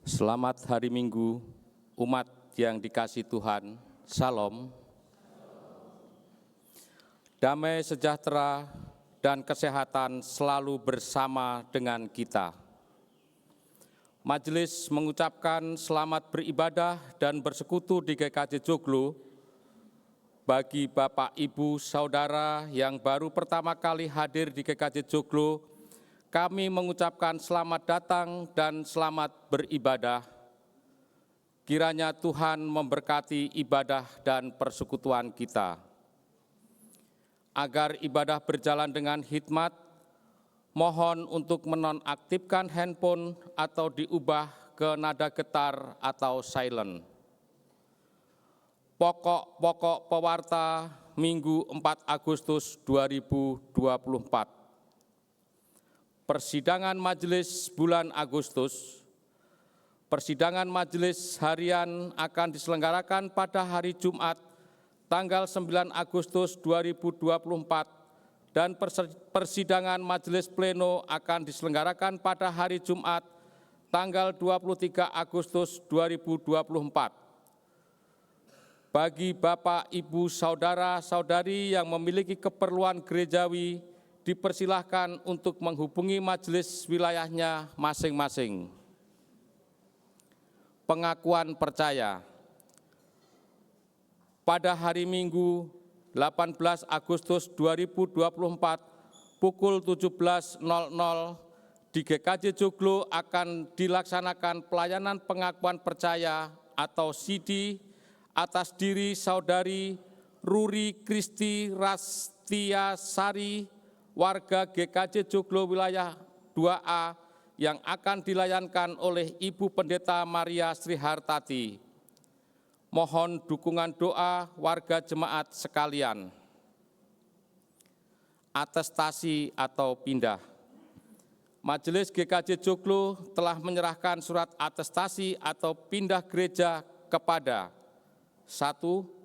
Selamat hari Minggu, umat yang dikasihi Tuhan. Salam. Damai sejahtera dan kesehatan selalu bersama dengan kita. Majelis mengucapkan selamat beribadah dan bersekutu di GKJ Joglo bagi Bapak, Ibu, Saudara yang baru pertama kali hadir di GKJ Joglo. Kami mengucapkan selamat datang dan selamat beribadah. Kiranya Tuhan memberkati ibadah dan persekutuan kita. Agar ibadah berjalan dengan hikmat, mohon untuk menonaktifkan handphone atau diubah ke nada getar atau silent. Pokok-pokok pewarta Minggu 4 Agustus 2024. Persidangan Majelis bulan Agustus. Persidangan Majelis harian akan diselenggarakan pada hari Jumat tanggal 9 Agustus 2024 dan persidangan Majelis Pleno akan diselenggarakan pada hari Jumat tanggal 23 Agustus 2024. Bagi Bapak, Ibu, Saudara-saudari yang memiliki keperluan gerejawi, dipersilahkan untuk menghubungi majelis wilayahnya masing-masing. Pengakuan percaya. Pada hari Minggu 18 Agustus 2024 pukul 17.00 di GKJ Joglo akan dilaksanakan pelayanan pengakuan percaya atau CD atas diri Saudari Ruri Kristi Rastiasari, warga GKJ Joglo wilayah 2A yang akan dilayankan oleh Ibu Pendeta Maria Srihartati. Mohon dukungan doa warga jemaat sekalian. Atestasi atau pindah. Majelis GKJ Joglo telah menyerahkan surat atestasi atau pindah gereja kepada 1.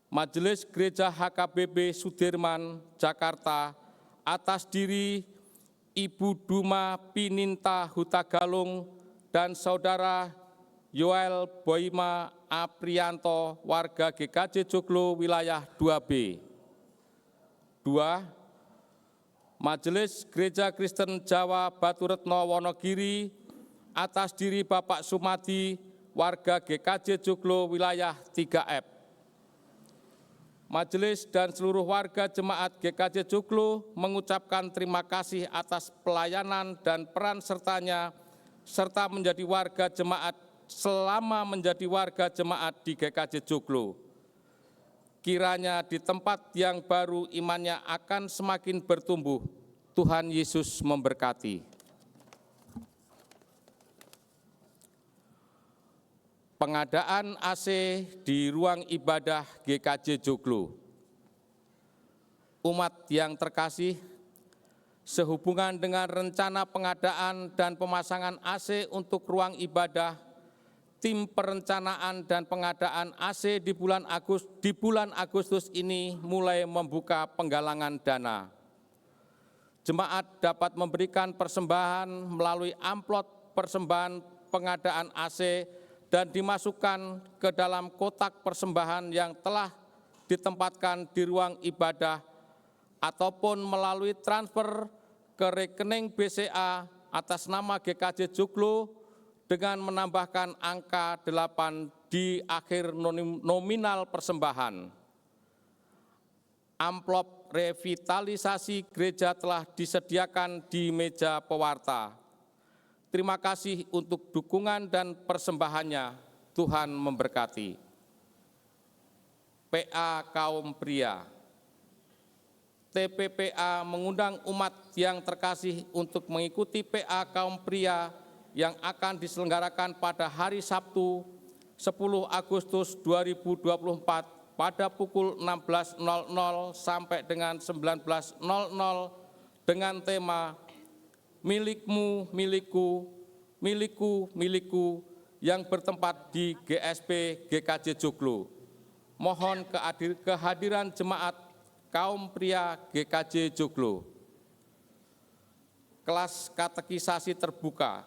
Majelis Gereja HKBP Sudirman, Jakarta atas diri Ibu Duma Pininta Hutagalung dan Saudara Yoel Boima Aprianto, warga GKJ Joglo wilayah 2B. 2. Majelis Gereja Kristen Jawa Baturetno Wonogiri atas diri Bapak Sumadi, warga GKJ Joglo wilayah 3F. Majelis dan seluruh warga jemaat GKJ Joglo mengucapkan terima kasih atas pelayanan dan peran sertanya serta menjadi warga jemaat selama menjadi warga jemaat di GKJ Joglo. Kiranya di tempat yang baru imannya akan semakin bertumbuh. Tuhan Yesus memberkati. Pengadaan AC di ruang ibadah GKJ Joglo. Umat yang terkasih, sehubungan dengan rencana pengadaan dan pemasangan AC untuk ruang ibadah, tim perencanaan dan pengadaan AC di bulan Agustus ini mulai membuka penggalangan dana. Jemaat dapat memberikan persembahan melalui amplop persembahan pengadaan AC dan dimasukkan ke dalam kotak persembahan yang telah ditempatkan di ruang ibadah ataupun melalui transfer ke rekening BCA atas nama GKJ Joglo dengan menambahkan angka 8 di akhir nominal persembahan. Amplop revitalisasi gereja telah disediakan di meja pewarta. Terima kasih untuk dukungan dan persembahannya. Tuhan memberkati. PA Kaum Pria. TPPA mengundang umat yang terkasih untuk mengikuti PA Kaum Pria yang akan diselenggarakan pada hari Sabtu 10 Agustus 2024 pada pukul 16.00 sampai dengan 19.00 dengan tema Milikmu, Milikku, Milikku, Milikku yang bertempat di GSP GKJ Joglo. Mohon kehadiran jemaat Kaum Pria GKJ Joglo. Kelas katekisasi terbuka.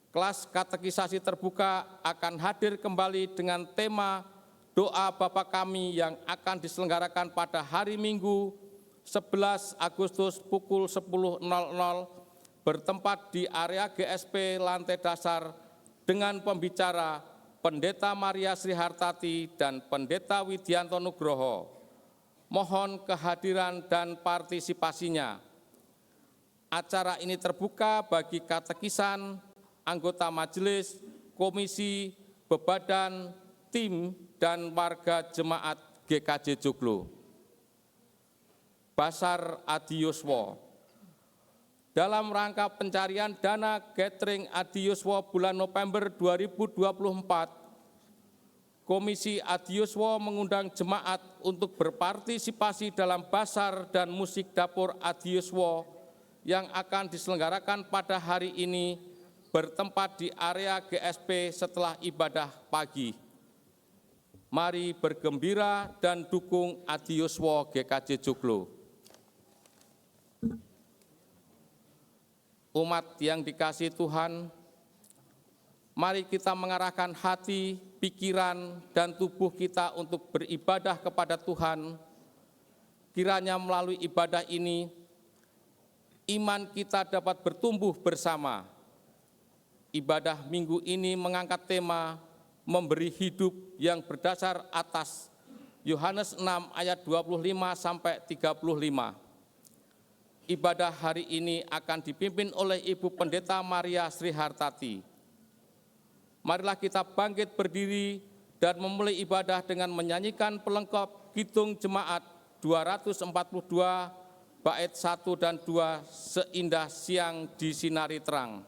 Kelas katekisasi terbuka akan hadir kembali dengan tema doa Bapa Kami yang akan diselenggarakan pada hari Minggu 11 Agustus pukul 10.00 bertempat di area GSP lantai dasar dengan pembicara Pendeta Maria Sri Hartati dan Pendeta Widianto Nugroho. Mohon kehadiran dan partisipasinya. Acara ini terbuka bagi katekisan, anggota majelis, komisi, bebadan, tim, dan warga jemaat GKJ Joglo. Basar Adi Yuswo. Dalam rangka pencarian dana gathering Adi Yuswo bulan November 2024, Komisi Adi Yuswo mengundang jemaat untuk berpartisipasi dalam basar dan musik dapur Adi Yuswo yang akan diselenggarakan pada hari ini bertempat di area GSP setelah ibadah pagi. Mari bergembira dan dukung Adi Yuswo GKJ Joglo. Umat yang dikasihi Tuhan, mari kita mengarahkan hati, pikiran, dan tubuh kita untuk beribadah kepada Tuhan. Kiranya melalui ibadah ini, iman kita dapat bertumbuh bersama. Ibadah minggu ini mengangkat tema memberi hidup yang berdasar atas Yohanes 6 ayat 25-35. Ibadah hari ini akan dipimpin oleh Ibu Pendeta Maria Sri Hartati. Marilah kita bangkit berdiri dan memulai ibadah dengan menyanyikan pelengkap Kidung Jemaat 242 bait 1 dan 2 seindah siang disinari terang.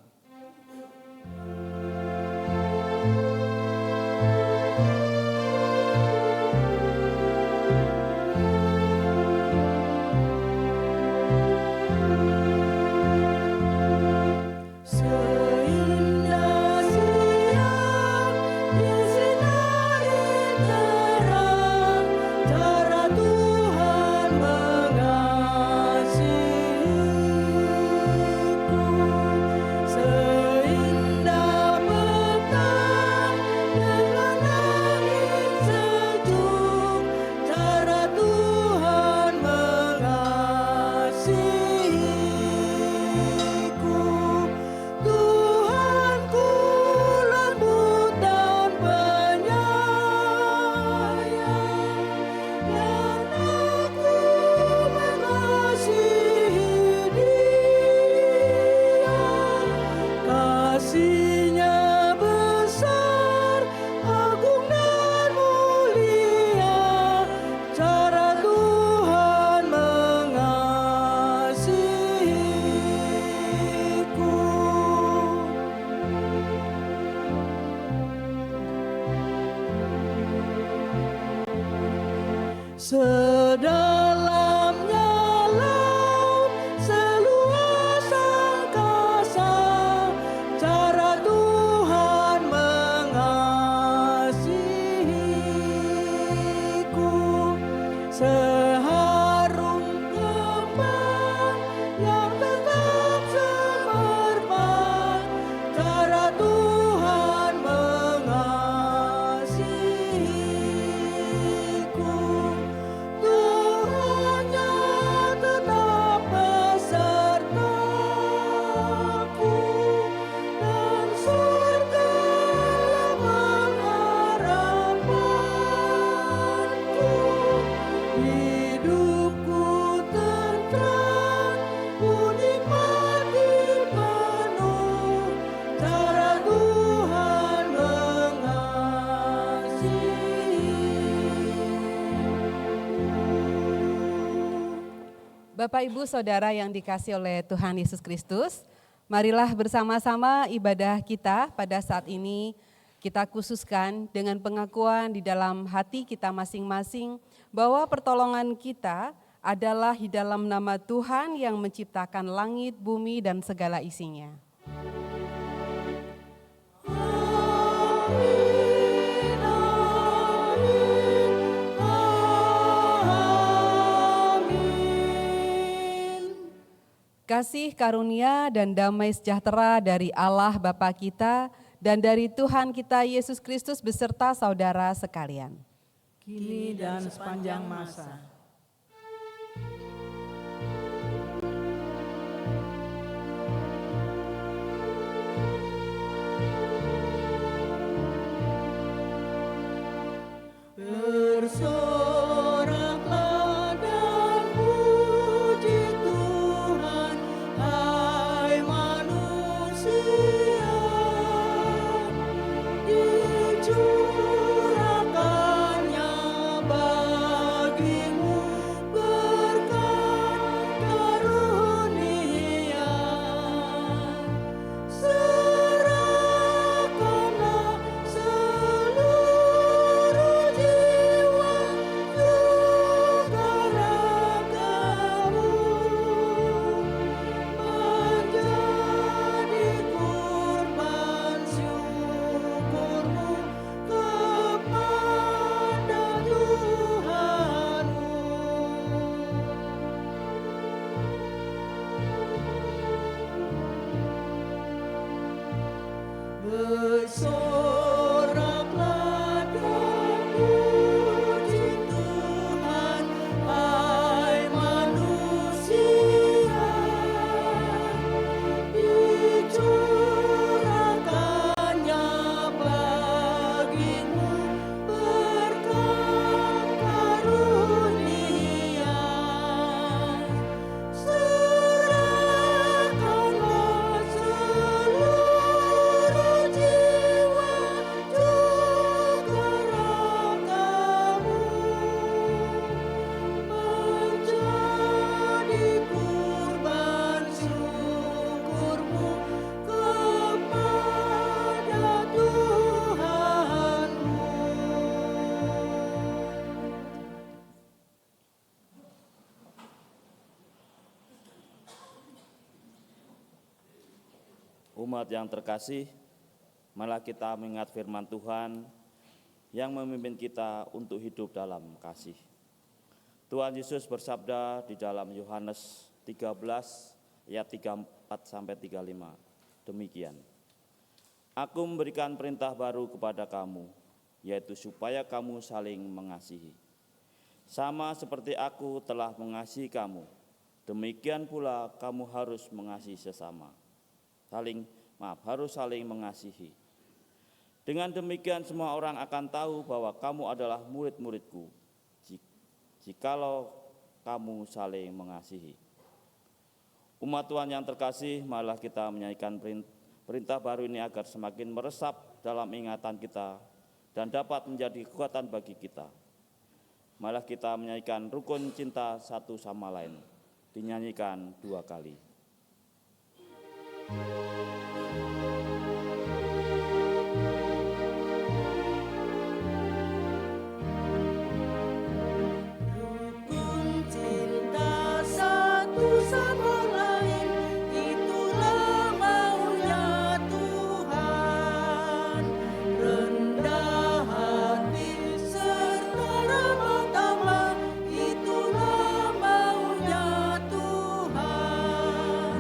Sedalamnya laut, seluas angkasa, cara Tuhan mengasihiku. Seharum kembang yang tetap semerbak, cara Tuhan mengasihiku. Tuhannya tetap besertaku, dan surgalah pengharapanku. Hidupku tentram, ku nikmati penuh cara Tuhan mengasihi. Bapak, Ibu, Saudara yang dikasihi oleh Tuhan Yesus Kristus, marilah bersama-sama ibadah kita pada saat ini kita khususkan dengan pengakuan di dalam hati kita masing-masing bahwa pertolongan kita adalah di dalam nama Tuhan yang menciptakan langit, bumi, dan segala isinya. Kasih karunia dan damai sejahtera dari Allah Bapa kita dan dari Tuhan kita Yesus Kristus beserta saudara sekalian. kini dan sepanjang masa. Bersoraklah dan puji Tuhan, hai manusia, dicurahkannya bagimu berkat karunia. Serahkanlah seluruh jiwa juga ragamu, menjadi kurban syukurmu kepada Tuhanmu. Bersoraklah dan puji Tuhan, hai manusia, dicurahkannya bagimu berkat karunia. Serahkanlah seluruh jiwa juga ragamu, menjadi kurban syukurmu kepada Tuhanmu. Umat yang terkasih, malah kita mengingat firman Tuhan yang memimpin kita untuk hidup dalam kasih. Tuhan Yesus bersabda di dalam Yohanes 13 ayat 34-35, demikian. Aku memberikan perintah baru kepada kamu, yaitu supaya kamu saling mengasihi. Sama seperti aku telah mengasihi kamu, demikian pula kamu harus mengasihi sesama. Harus saling mengasihi. Dengan demikian semua orang akan tahu bahwa kamu adalah murid-muridku, jikalau kamu saling mengasihi. Umat Tuhan yang terkasih, malah kita menyanyikan perintah baru ini agar semakin meresap dalam ingatan kita dan dapat menjadi kekuatan bagi kita. Malah kita menyanyikan rukun cinta satu sama lain, dinyanyikan 2 kali. Rukun cinta satu sama lain, itulah maunya Tuhan. Rendah hati serta ramah tamah, itulah maunya Tuhan.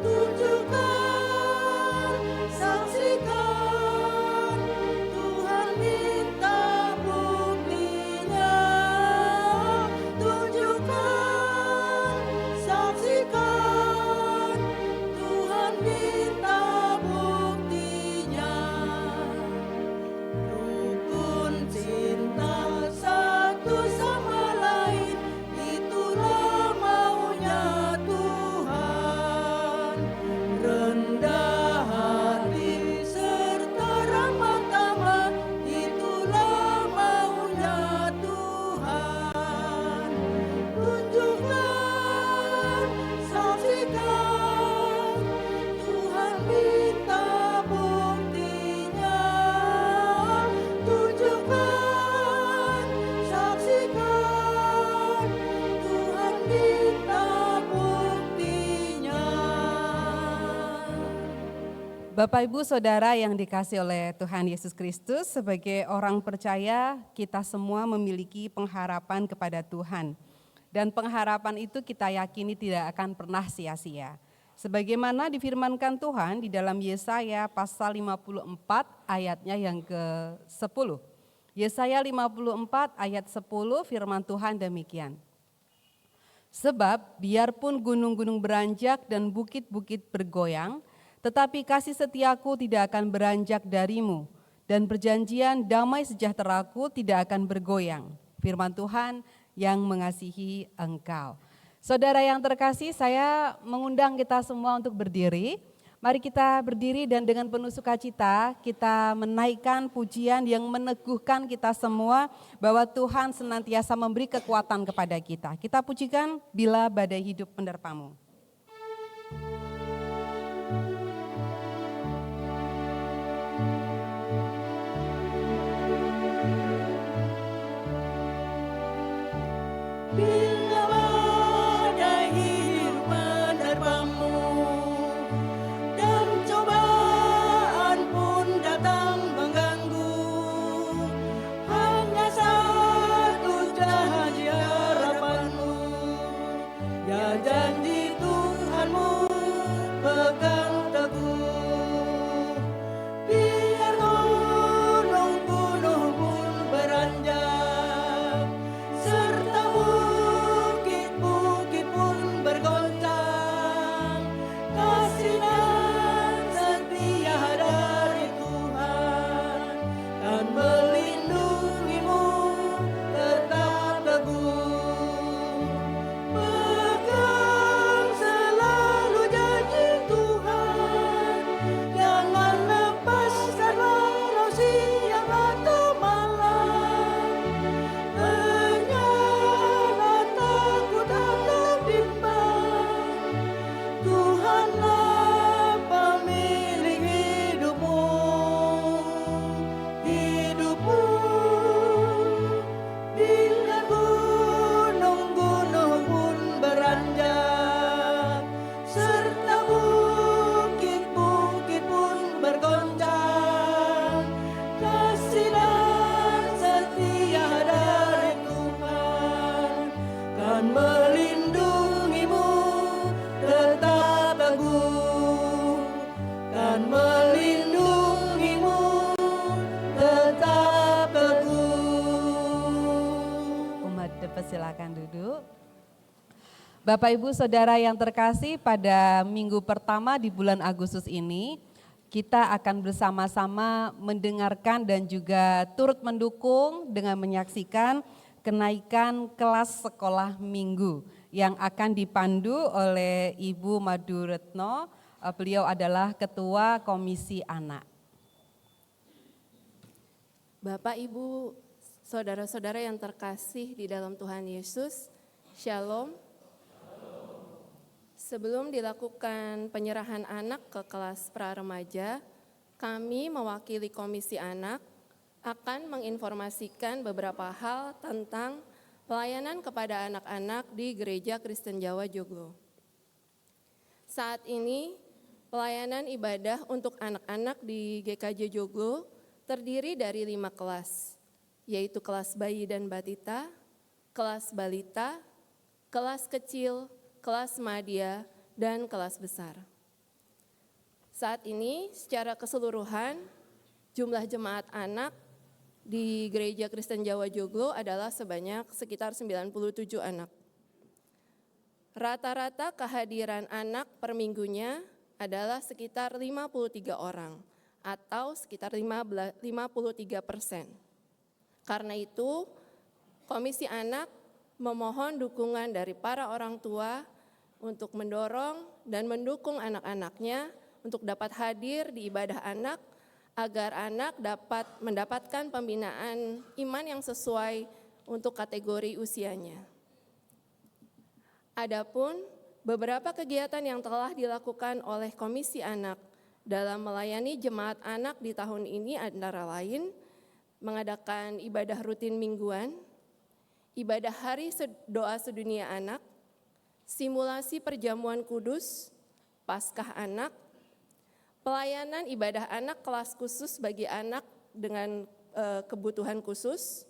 Tunjukkan, saksikan, Tuhan minta buktinya. Tunjukkan, saksikan, Tuhan minta buktinya. Rukun cinta satu sama lain, itulah maunya Tuhan. Rendah hati serta ramah tamah, itulah maunya Tuhan. Tunjukkan, saksikan, Tuhan minta buktinya. Tunjukkan, saksikan, Tuhan minta buktinya. Bapak Ibu Saudara yang dikasih oleh Tuhan Yesus Kristus, sebagai orang percaya kita semua memiliki pengharapan kepada Tuhan. Dan pengharapan itu kita yakini tidak akan pernah sia-sia. Sebagaimana difirmankan Tuhan di dalam Yesaya pasal 54 ayatnya yang ke-10. Yesaya 54 ayat 10 firman Tuhan demikian. Sebab biarpun gunung-gunung beranjak dan bukit-bukit bergoyang, tetapi kasih setiaku tidak akan beranjak darimu, dan perjanjian damai sejahteraku tidak akan bergoyang. Firman Tuhan yang mengasihi engkau. Saudara yang terkasih, saya mengundang kita semua untuk berdiri. Mari kita berdiri dan dengan penuh sukacita kita menaikkan pujian yang meneguhkan kita semua bahwa Tuhan senantiasa memberi kekuatan kepada kita. Kita pujikan bila badai hidup menerpamu. Bila badai hidup menerpamu dan cobaan pun datang mengganggu, hanya satu janji harapanmu, ya janji Tuhanmu pegang teguh. Biar gunung-gunung pun beranjak, serta bukit-bukit pun bergoncang, kasih dan setia dari Tuhan kan melindungimu tetap teguh. Pegang selalu janji Tuhan, jangan lepaskan walau siang atau malam. Pengkhianat takut atau bimbang, Tuhanlah pemilik hidupmu. Bila gunung-gunung pun beranjak, serta bukit-bukit pun bergoncang, kasih dan setia dari Tuhan kan melindungimu tetap teguh, kan melindungimu tetap teguh. Umat dipersilakan duduk. Bapak Ibu Saudara yang terkasih, pada minggu pertama di bulan Agustus ini kita akan bersama-sama mendengarkan dan juga turut mendukung dengan menyaksikan kenaikan kelas sekolah minggu yang akan dipandu oleh Ibu Madu Retno. Beliau adalah Ketua Komisi Anak. Bapak, Ibu, saudara-saudara yang terkasih di dalam Tuhan Yesus, Shalom. Sebelum dilakukan penyerahan anak ke kelas pra-remaja, kami mewakili Komisi Anak akan menginformasikan beberapa hal tentang pelayanan kepada anak-anak di Gereja Kristen Jawa Joglo. Saat ini, pelayanan ibadah untuk anak-anak di GKJ Joglo terdiri dari 5 kelas, yaitu kelas bayi dan batita, kelas balita, kelas kecil, kelas madya, dan kelas besar. Saat ini secara keseluruhan jumlah jemaat anak di Gereja Kristen Jawa Joglo adalah sebanyak sekitar 97 anak. Rata-rata kehadiran anak per minggunya adalah sekitar 53 orang atau sekitar 53%. Karena itu, Komisi Anak memohon dukungan dari para orang tua untuk mendorong dan mendukung anak-anaknya untuk dapat hadir di ibadah anak agar anak dapat mendapatkan pembinaan iman yang sesuai untuk kategori usianya. Adapun beberapa kegiatan yang telah dilakukan oleh Komisi Anak dalam melayani jemaat anak di tahun ini antara lain mengadakan ibadah rutin mingguan, ibadah hari doa sedunia anak, simulasi perjamuan kudus, Paskah anak, pelayanan ibadah anak kelas khusus bagi anak dengan kebutuhan khusus,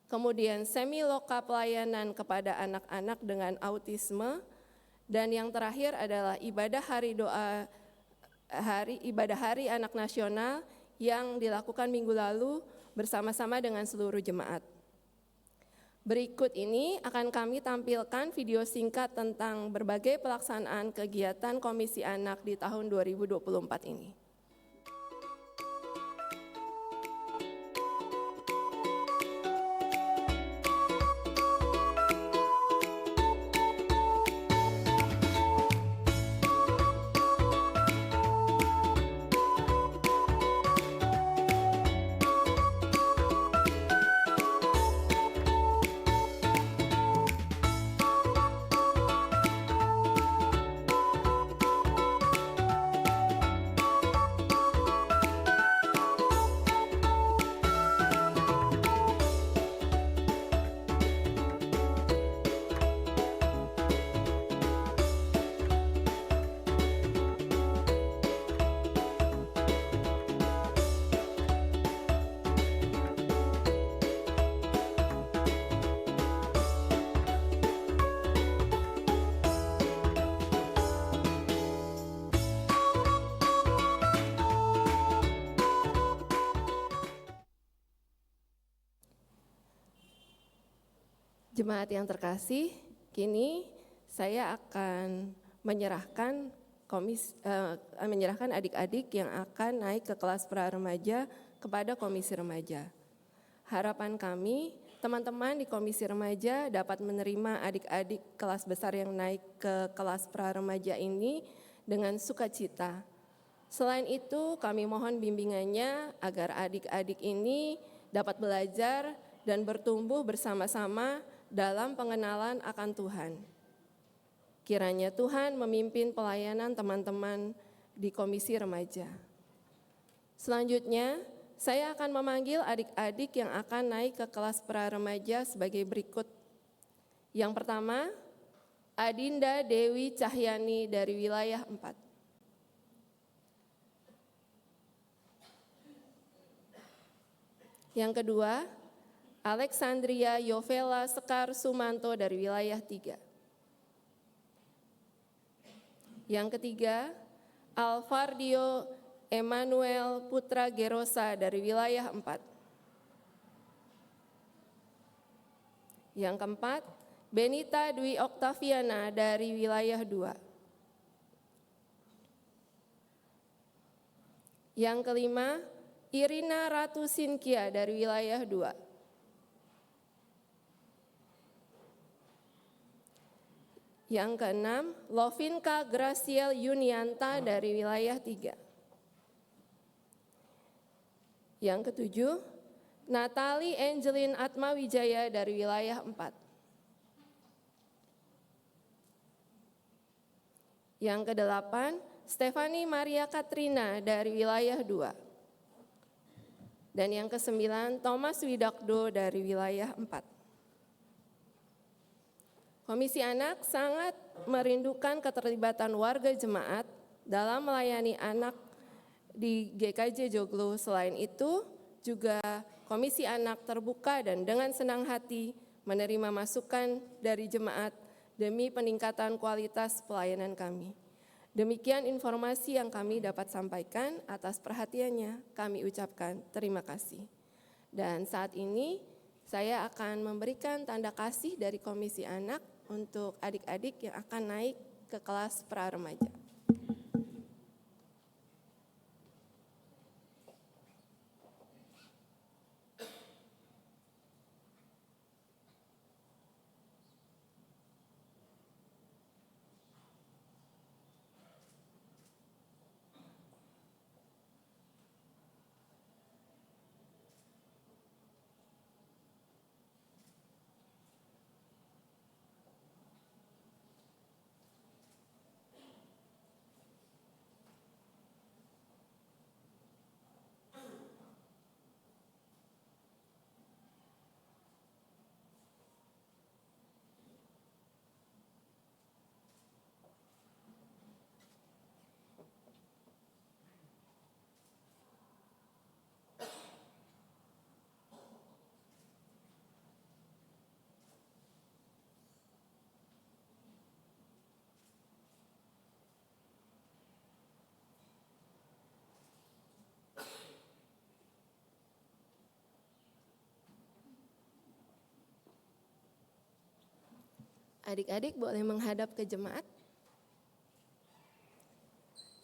kemudian semi loka pelayanan kepada anak-anak dengan autisme, dan yang terakhir adalah ibadah hari anak nasional yang dilakukan minggu lalu bersama-sama dengan seluruh jemaat. Berikut ini akan kami tampilkan video singkat tentang berbagai pelaksanaan kegiatan Komisi Anak di tahun 2024 ini. Jemaat yang terkasih, kini saya akan menyerahkan adik-adik yang akan naik ke kelas pra-remaja kepada komisi remaja. Harapan kami, teman-teman di komisi remaja dapat menerima adik-adik kelas besar yang naik ke kelas pra-remaja ini dengan sukacita. Selain itu, kami mohon bimbingannya agar adik-adik ini dapat belajar dan bertumbuh bersama-sama dalam pengenalan akan Tuhan. Kiranya Tuhan memimpin pelayanan teman-teman di komisi remaja. Selanjutnya, saya akan memanggil adik-adik yang akan naik ke kelas pra-remaja sebagai berikut. Yang pertama, Adinda Dewi Cahyani dari wilayah 4. Yang kedua, Alexandria Yovela Sekar Sumanto dari wilayah 3. Yang ketiga, Alvardio Emmanuel Putra Gerosa dari wilayah 4. Yang keempat, Benita Dwi Oktaviana dari wilayah 2. Yang kelima, Irina Ratu Sinkia dari wilayah 2. Yang keenam, Lovinka Graciel Yunianta dari wilayah 3. Yang ketujuh, Natali Angelin Atmawijaya dari wilayah 4. Yang kedelapan, Stefani Maria Katrina dari wilayah 2. Dan yang kesembilan, Thomas Widakdo dari wilayah 4. Komisi Anak sangat merindukan keterlibatan warga jemaat dalam melayani anak di GKJ Joglo. Selain itu, juga Komisi Anak terbuka dan dengan senang hati menerima masukan dari jemaat demi peningkatan kualitas pelayanan kami. Demikian informasi yang kami dapat sampaikan. Atas perhatiannya kami ucapkan terima kasih. Dan saat ini saya akan memberikan tanda kasih dari Komisi Anak untuk adik-adik yang akan naik ke kelas pra-remaja. Adik-adik boleh menghadap ke jemaat.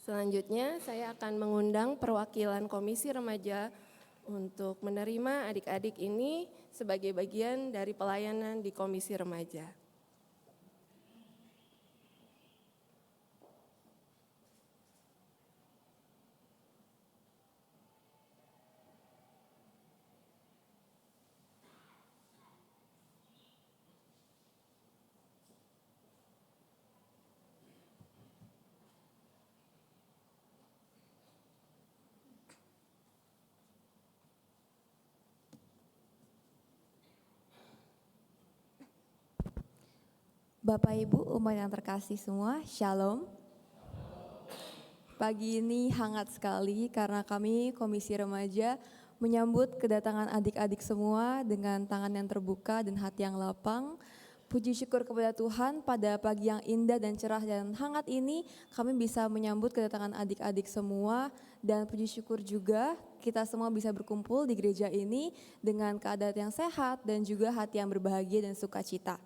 Selanjutnya saya akan mengundang perwakilan Komisi Remaja untuk menerima adik-adik ini sebagai bagian dari pelayanan di Komisi Remaja. Bapak Ibu umat yang terkasih semua, Shalom. Pagi ini hangat sekali karena kami Komisi Remaja menyambut kedatangan adik-adik semua dengan tangan yang terbuka dan hati yang lapang. Puji syukur kepada Tuhan pada pagi yang indah dan cerah dan hangat ini kami bisa menyambut kedatangan adik-adik semua, dan puji syukur juga kita semua bisa berkumpul di gereja ini dengan keadaan yang sehat dan juga hati yang berbahagia dan sukacita.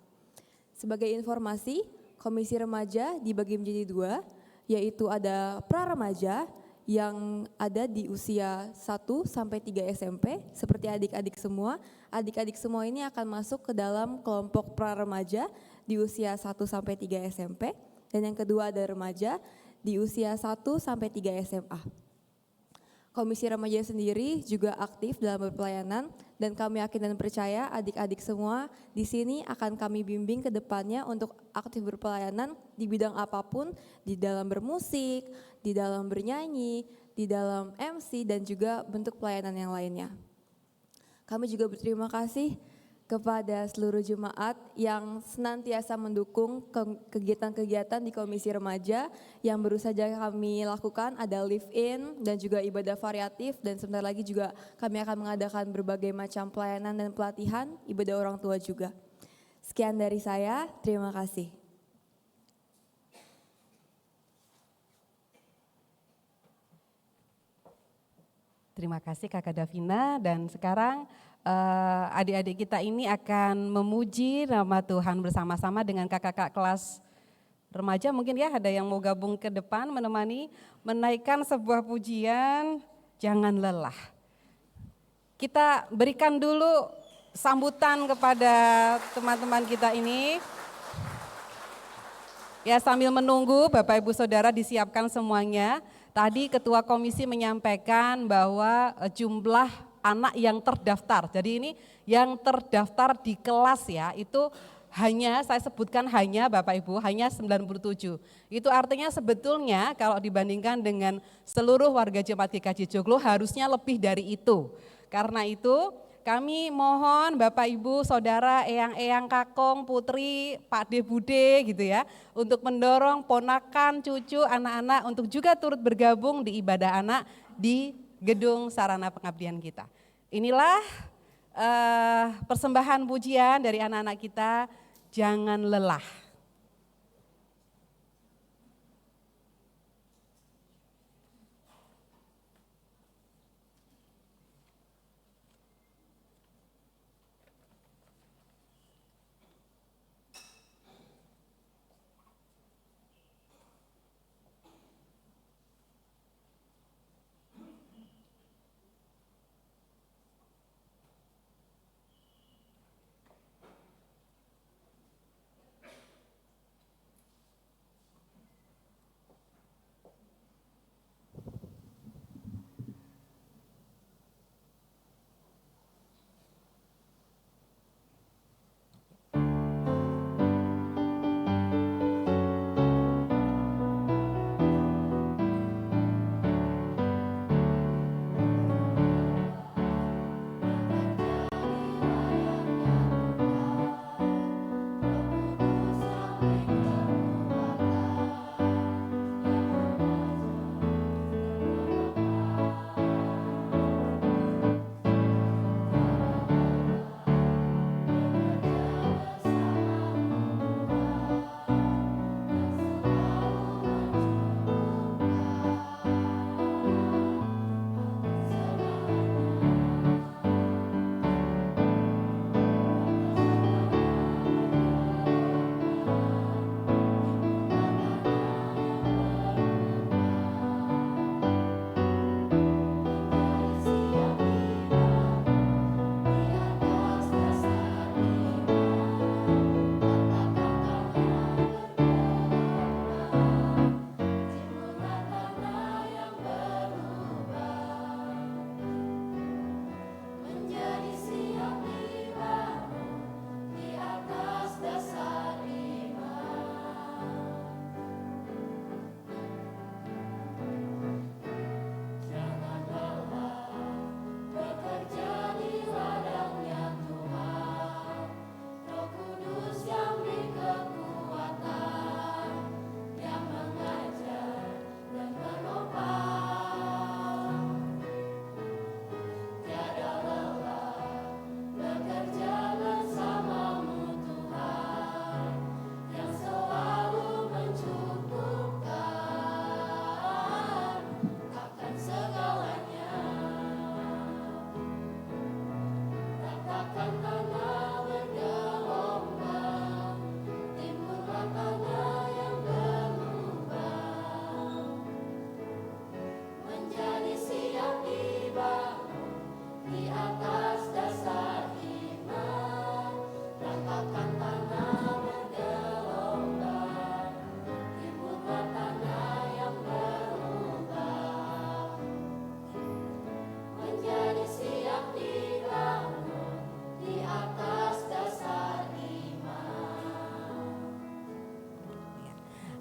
Sebagai informasi, Komisi Remaja dibagi menjadi 2, yaitu ada pra-remaja yang ada di usia 1 sampai 3 SMP, seperti adik-adik semua. Adik-adik semua ini akan masuk ke dalam kelompok pra-remaja di usia 1 sampai 3 SMP, dan yang kedua ada remaja di usia 1 sampai 3 SMA. Komisi Remaja sendiri juga aktif dalam berpelayanan, dan kami yakin dan percaya adik-adik semua di sini akan kami bimbing ke depannya untuk aktif berpelayanan di bidang apapun, di dalam bermusik, di dalam bernyanyi, di dalam MC, dan juga bentuk pelayanan yang lainnya. Kami juga berterima kasih kepada seluruh jemaat yang senantiasa mendukung kegiatan-kegiatan di Komisi Remaja. Yang baru saja kami lakukan ada live in dan juga ibadah variatif, dan sebentar lagi juga kami akan mengadakan berbagai macam pelayanan dan pelatihan ibadah orang tua juga. Sekian dari saya, terima kasih. Terima kasih Kakak Davina, dan sekarang adik-adik kita ini akan memuji nama Tuhan bersama-sama dengan kakak-kakak kelas remaja. Mungkin ya ada yang mau gabung ke depan menemani menaikkan sebuah pujian, jangan lelah. Kita berikan dulu sambutan kepada teman-teman kita ini. Ya, sambil menunggu Bapak Ibu Saudara disiapkan semuanya. Tadi Ketua Komisi menyampaikan bahwa jumlah anak yang terdaftar. Jadi ini yang terdaftar di kelas ya, itu hanya, saya sebutkan hanya Bapak Ibu, hanya 97. Itu artinya sebetulnya kalau dibandingkan dengan seluruh warga Jemaat GKJ Joglo harusnya lebih dari itu. Karena itu kami mohon Bapak Ibu, Saudara, eyang-eyang kakong, putri, Pak De Bude gitu ya, untuk mendorong ponakan, cucu, anak-anak untuk juga turut bergabung di ibadah anak di gedung sarana pengabdian kita. Inilah persembahan pujian dari anak-anak kita, jangan lelah.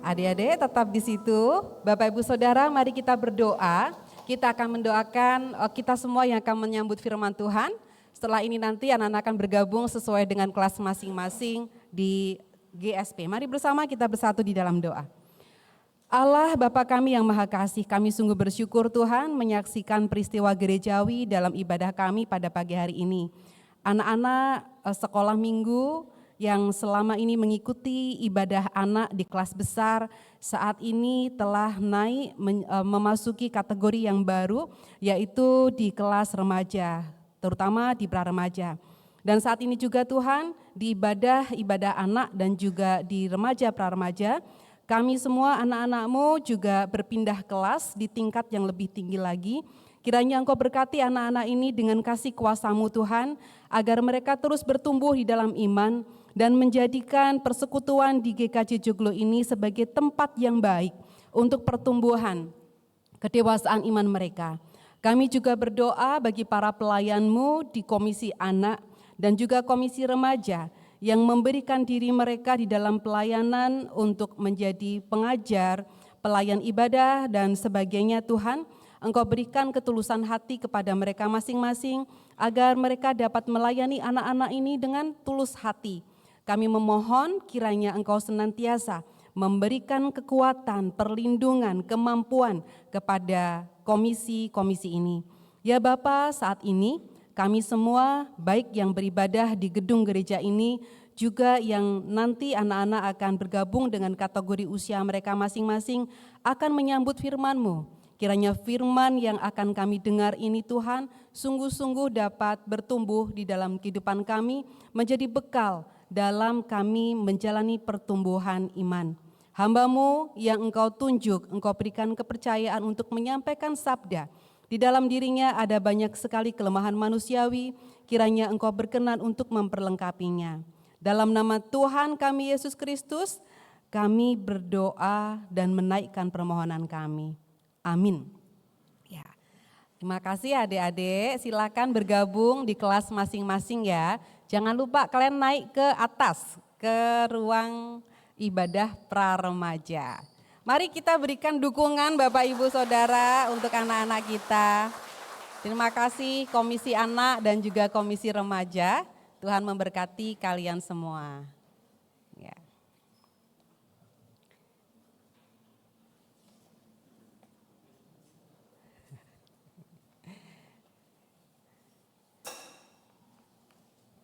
Adik-adik tetap di situ. Bapak Ibu Saudara, mari kita berdoa. Kita akan mendoakan kita semua yang akan menyambut firman Tuhan. Setelah ini nanti anak-anak akan bergabung sesuai dengan kelas masing-masing di GSP. Mari bersama kita bersatu di dalam doa. Allah Bapa kami yang Maha Kasih, kami sungguh bersyukur Tuhan menyaksikan peristiwa gerejawi dalam ibadah kami pada pagi hari ini. Anak-anak sekolah minggu yang selama ini mengikuti ibadah anak di kelas besar saat ini telah naik memasuki kategori yang baru, yaitu di kelas remaja, terutama di pra-remaja. Dan saat ini juga Tuhan di ibadah anak dan juga di remaja pra-remaja, kami semua anak-anak-Mu juga berpindah kelas di tingkat yang lebih tinggi lagi. Kiranya Engkau berkati anak-anak ini dengan kasih kuasa-Mu Tuhan, agar mereka terus bertumbuh di dalam iman dan menjadikan persekutuan di GKJ Joglo ini sebagai tempat yang baik untuk pertumbuhan kedewasaan iman mereka. Kami juga berdoa bagi para pelayan-Mu di Komisi Anak dan juga Komisi Remaja, yang memberikan diri mereka di dalam pelayanan untuk menjadi pengajar, pelayan ibadah dan sebagainya. Tuhan, Engkau berikan ketulusan hati kepada mereka masing-masing agar mereka dapat melayani anak-anak ini dengan tulus hati. Kami memohon kiranya Engkau senantiasa memberikan kekuatan, perlindungan, kemampuan kepada komisi-komisi ini. Ya Bapa, saat ini kami semua, baik yang beribadah di gedung gereja ini, juga yang nanti anak-anak akan bergabung dengan kategori usia mereka masing-masing, akan menyambut firman-Mu. Kiranya firman yang akan kami dengar ini Tuhan, sungguh-sungguh dapat bertumbuh di dalam kehidupan kami, menjadi bekal dalam kami menjalani pertumbuhan iman. Hamba-Mu yang Engkau tunjuk, Engkau berikan kepercayaan untuk menyampaikan sabda. Di dalam dirinya ada banyak sekali kelemahan manusiawi, kiranya Engkau berkenan untuk memperlengkapinya. Dalam nama Tuhan kami Yesus Kristus, kami berdoa dan menaikkan permohonan kami. Amin. Ya. Terima kasih adik-adik, silakan bergabung di kelas masing-masing ya. Jangan lupa kalian naik ke atas, ke ruang ibadah pra-remaja. Mari kita berikan dukungan Bapak Ibu Saudara untuk anak-anak kita. Terima kasih Komisi Anak dan juga Komisi Remaja. Tuhan memberkati kalian semua. Ya.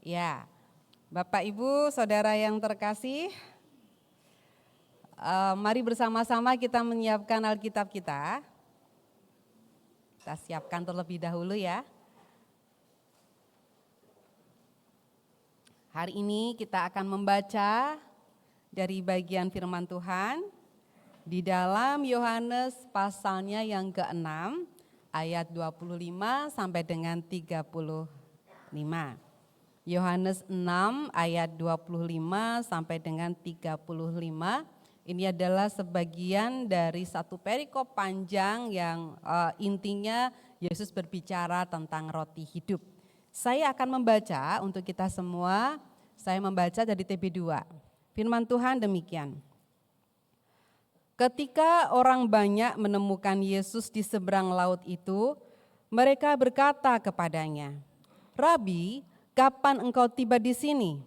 Ya, Bapak Ibu Saudara yang terkasih, mari bersama-sama kita menyiapkan Alkitab kita. Kita siapkan terlebih dahulu ya. Hari ini kita akan membaca dari bagian firman Tuhan di dalam Yohanes pasalnya yang ke-6 ayat 25 sampai dengan 35. Yohanes 6 ayat 25 sampai dengan 35. Ini adalah sebagian dari satu perikop panjang yang intinya Yesus berbicara tentang roti hidup. Saya akan membaca untuk kita semua, saya membaca dari TB2. Firman Tuhan demikian. Ketika orang banyak menemukan Yesus di seberang laut itu, mereka berkata kepadanya, "Rabi, kapan engkau tiba di sini?"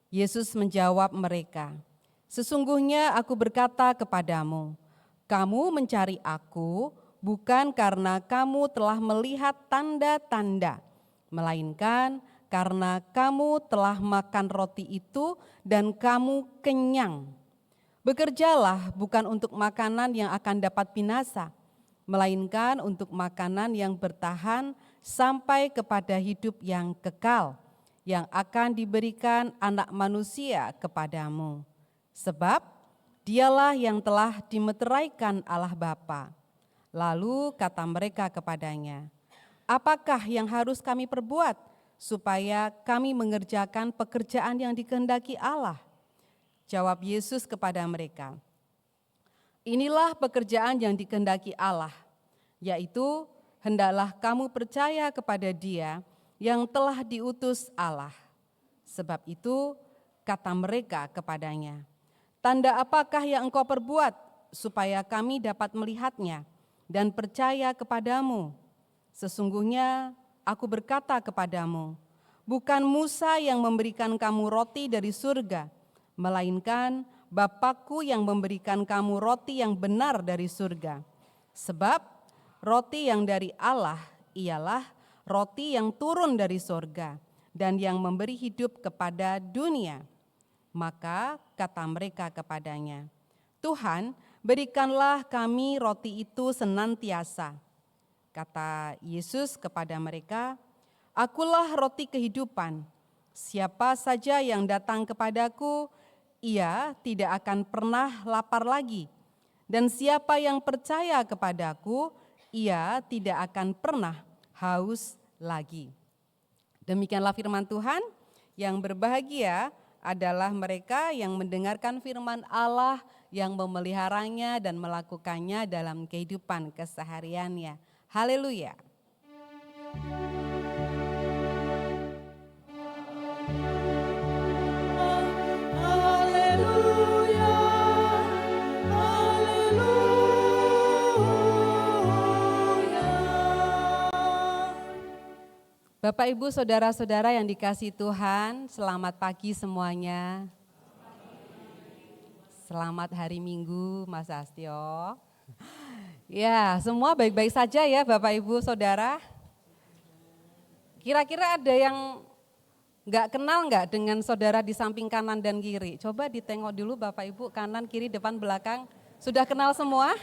Yesus menjawab mereka, "Sesungguhnya aku berkata kepadamu, kamu mencari aku bukan karena kamu telah melihat tanda-tanda, melainkan karena kamu telah makan roti itu dan kamu kenyang. Bekerjalah bukan untuk makanan yang akan dapat binasa, melainkan untuk makanan yang bertahan sampai kepada hidup yang kekal, yang akan diberikan Anak Manusia kepadamu. Sebab dialah yang telah dimeteraikan Allah Bapa." Lalu kata mereka kepadanya, "Apakah yang harus kami perbuat supaya kami mengerjakan pekerjaan yang dikehendaki Allah?" Jawab Yesus kepada mereka, "Inilah pekerjaan yang dikehendaki Allah, yaitu hendaklah kamu percaya kepada Dia yang telah diutus Allah." Sebab itu kata mereka kepadanya, Tanda apakah yang engkau perbuat supaya kami dapat melihatnya dan percaya kepadamu? Sesungguhnya aku berkata kepadamu, bukan Musa yang memberikan kamu roti dari surga, melainkan Bapakku yang memberikan kamu roti yang benar dari surga. Sebab roti yang dari Allah ialah roti yang turun dari surga dan yang memberi hidup kepada dunia. Maka kata mereka kepadanya, Tuhan, berikanlah kami roti itu senantiasa. Kata Yesus kepada mereka, Akulah roti kehidupan. Siapa saja yang datang kepadaku, ia tidak akan pernah lapar lagi. Dan siapa yang percaya kepadaku, ia tidak akan pernah haus lagi. Demikianlah firman Tuhan. Yang berbahagia adalah mereka yang mendengarkan firman Allah, yang memeliharanya dan melakukannya dalam kehidupan kesehariannya. Haleluya. Haleluya, haleluya. Bapak, Ibu, saudara-saudara yang dikasihi Tuhan, selamat pagi semuanya. Selamat hari Minggu, Mas Astio. Ya, semua baik-baik saja ya Bapak, Ibu, saudara. Kira-kira ada yang nggak kenal nggak dengan saudara di samping kanan dan kiri? Coba ditengok dulu Bapak, Ibu, kanan, kiri, depan, belakang. Sudah kenal semua?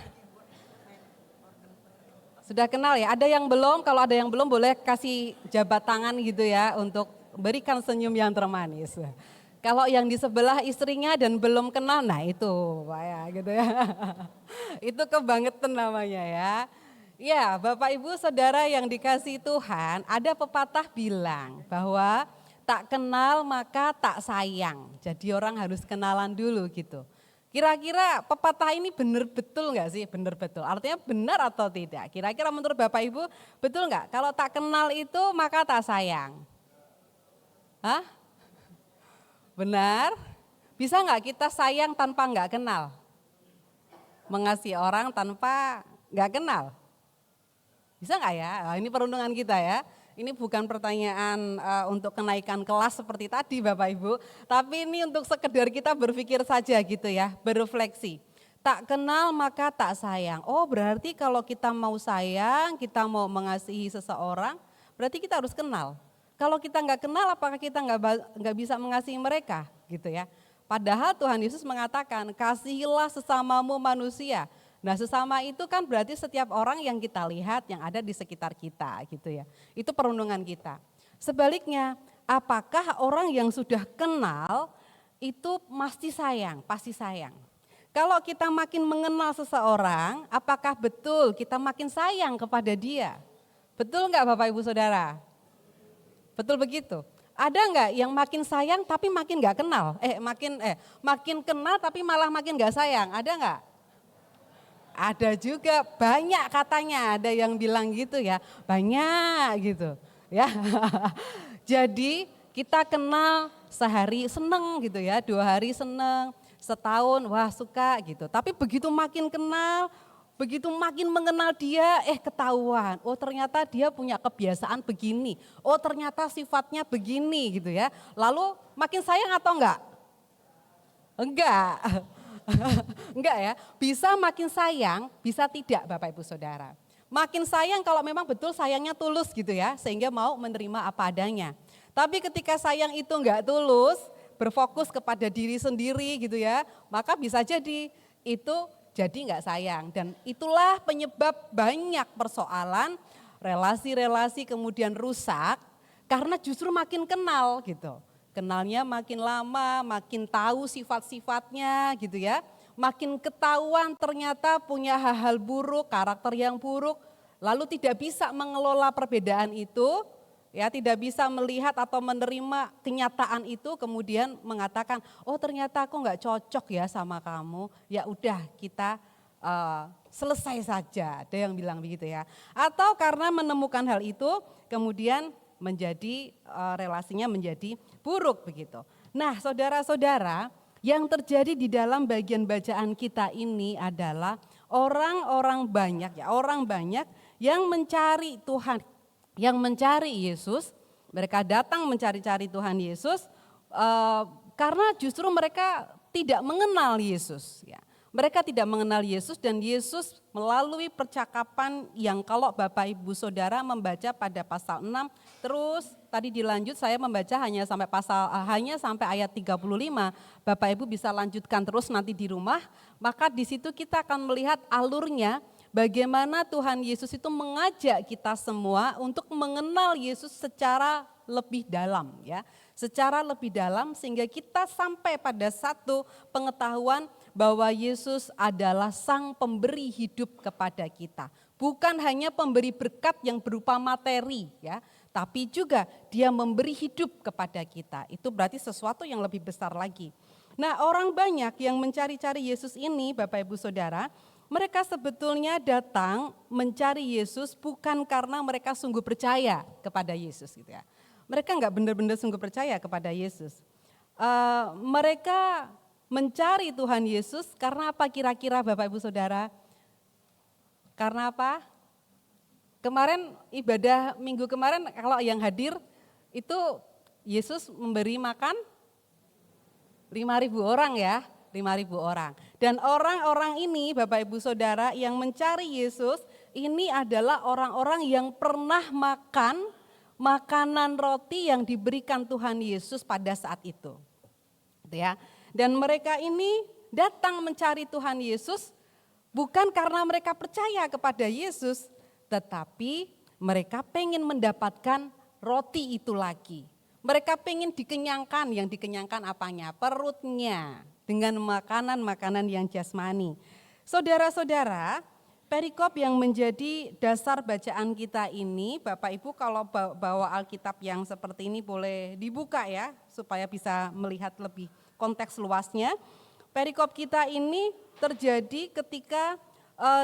Sudah kenal ya? Ada yang belum? Kalau ada yang belum boleh kasih jabat tangan gitu ya untuk berikan senyum yang termanis. Kalau yang di sebelah istrinya dan belum kenal, nah itu Pak ya gitu ya. Itu kebangetan namanya ya. Ya Bapak Ibu Saudara yang dikasihi Tuhan, ada pepatah bilang bahwa tak kenal maka tak sayang. Jadi orang harus kenalan dulu gitu. Kira-kira pepatah ini benar betul nggak sih? Benar betul. Artinya benar atau tidak? Kira-kira menurut Bapak Ibu betul nggak? Kalau tak kenal itu maka tak sayang. Hah? Benar? Bisa nggak kita sayang tanpa nggak kenal? Mengasihi orang tanpa nggak kenal? Bisa nggak ya? Nah, ini perundungan kita ya. Ini bukan pertanyaan untuk kenaikan kelas seperti tadi Bapak Ibu. Tapi ini untuk sekedar kita berpikir saja gitu ya, berefleksi. Tak kenal maka tak sayang. Oh berarti kalau kita mau sayang, kita mau mengasihi seseorang, berarti kita harus kenal. Kalau kita nggak kenal, apakah kita nggak bisa mengasihi mereka, gitu ya? Padahal Tuhan Yesus mengatakan, kasihilah sesamamu manusia. Nah, sesama itu kan berarti setiap orang yang kita lihat, yang ada di sekitar kita, gitu ya. Itu perundungan kita. Sebaliknya, apakah orang yang sudah kenal itu pasti sayang, pasti sayang. Kalau kita makin mengenal seseorang, apakah betul kita makin sayang kepada dia? Betul nggak Bapak Ibu Saudara? Betul begitu. Ada nggak yang makin sayang tapi makin nggak kenal? Makin kenal tapi malah makin nggak sayang. Ada nggak? Ada juga, banyak katanya. Ada yang bilang gitu ya, banyak gitu. Ya. Jadi kita kenal sehari seneng gitu ya, 2 hari seneng, setahun wah suka gitu. Tapi begitu makin kenal, begitu makin mengenal dia, ketahuan, oh ternyata dia punya kebiasaan begini, oh ternyata sifatnya begini gitu ya. Lalu makin sayang atau enggak? Enggak, enggak ya, bisa makin sayang, bisa tidak Bapak Ibu Saudara. Makin sayang kalau memang betul sayangnya tulus gitu ya, sehingga mau menerima apa adanya. Tapi ketika sayang itu enggak tulus, berfokus kepada diri sendiri gitu ya, maka bisa jadi itu jadi nggak sayang. Dan itulah penyebab banyak persoalan, relasi-relasi kemudian rusak karena justru makin kenal gitu. Kenalnya makin lama, makin tahu sifat-sifatnya gitu ya. Makin ketahuan ternyata punya hal-hal buruk, karakter yang buruk. Lalu tidak bisa mengelola perbedaan itu, ya tidak bisa melihat atau menerima kenyataan itu, kemudian mengatakan, oh ternyata aku nggak cocok ya sama kamu, ya udah kita selesai saja, ada yang bilang begitu ya. Atau karena menemukan hal itu, kemudian menjadi relasinya menjadi buruk begitu. Nah saudara-saudara, yang terjadi di dalam bagian bacaan kita ini adalah orang banyak yang mencari Tuhan, yang mencari Yesus. Mereka datang mencari-cari Tuhan Yesus karena justru mereka tidak mengenal Yesus. Ya. Mereka tidak mengenal Yesus dan Yesus melalui percakapan yang kalau Bapak Ibu Saudara membaca pada pasal 6, terus tadi dilanjut saya membaca hanya sampai ayat 35. Bapak Ibu bisa lanjutkan terus nanti di rumah, maka di situ kita akan melihat alurnya bagaimana Tuhan Yesus itu mengajak kita semua untuk mengenal Yesus secara lebih dalam ya. Secara lebih dalam sehingga kita sampai pada satu pengetahuan bahwa Yesus adalah sang pemberi hidup kepada kita. Bukan hanya pemberi berkat yang berupa materi ya, tapi juga dia memberi hidup kepada kita. Itu berarti sesuatu yang lebih besar lagi. Nah, orang banyak yang mencari-cari Yesus ini Bapak Ibu Saudara, mereka sebetulnya datang mencari Yesus bukan karena mereka sungguh percaya kepada Yesus gitu ya. Mereka enggak benar-benar sungguh percaya kepada Yesus. Mereka mencari Tuhan Yesus karena apa kira-kira Bapak Ibu Saudara? Karena apa? Kemarin ibadah minggu kemarin kalau yang hadir itu Yesus memberi makan 5.000 orang ya, 5.000 orang. Dan orang-orang ini Bapak Ibu Saudara yang mencari Yesus ini adalah orang-orang yang pernah makan makanan roti yang diberikan Tuhan Yesus pada saat itu. Gitu ya. Dan mereka ini datang mencari Tuhan Yesus bukan karena mereka percaya kepada Yesus, tetapi mereka pengen mendapatkan roti itu lagi. Mereka pengen dikenyangkan, yang dikenyangkan apanya? Perutnya dengan makanan-makanan yang jasmani. Saudara-saudara, perikop yang menjadi dasar bacaan kita ini, Bapak Ibu kalau bawa Alkitab yang seperti ini boleh dibuka ya, supaya bisa melihat lebih konteks luasnya. Perikop kita ini terjadi ketika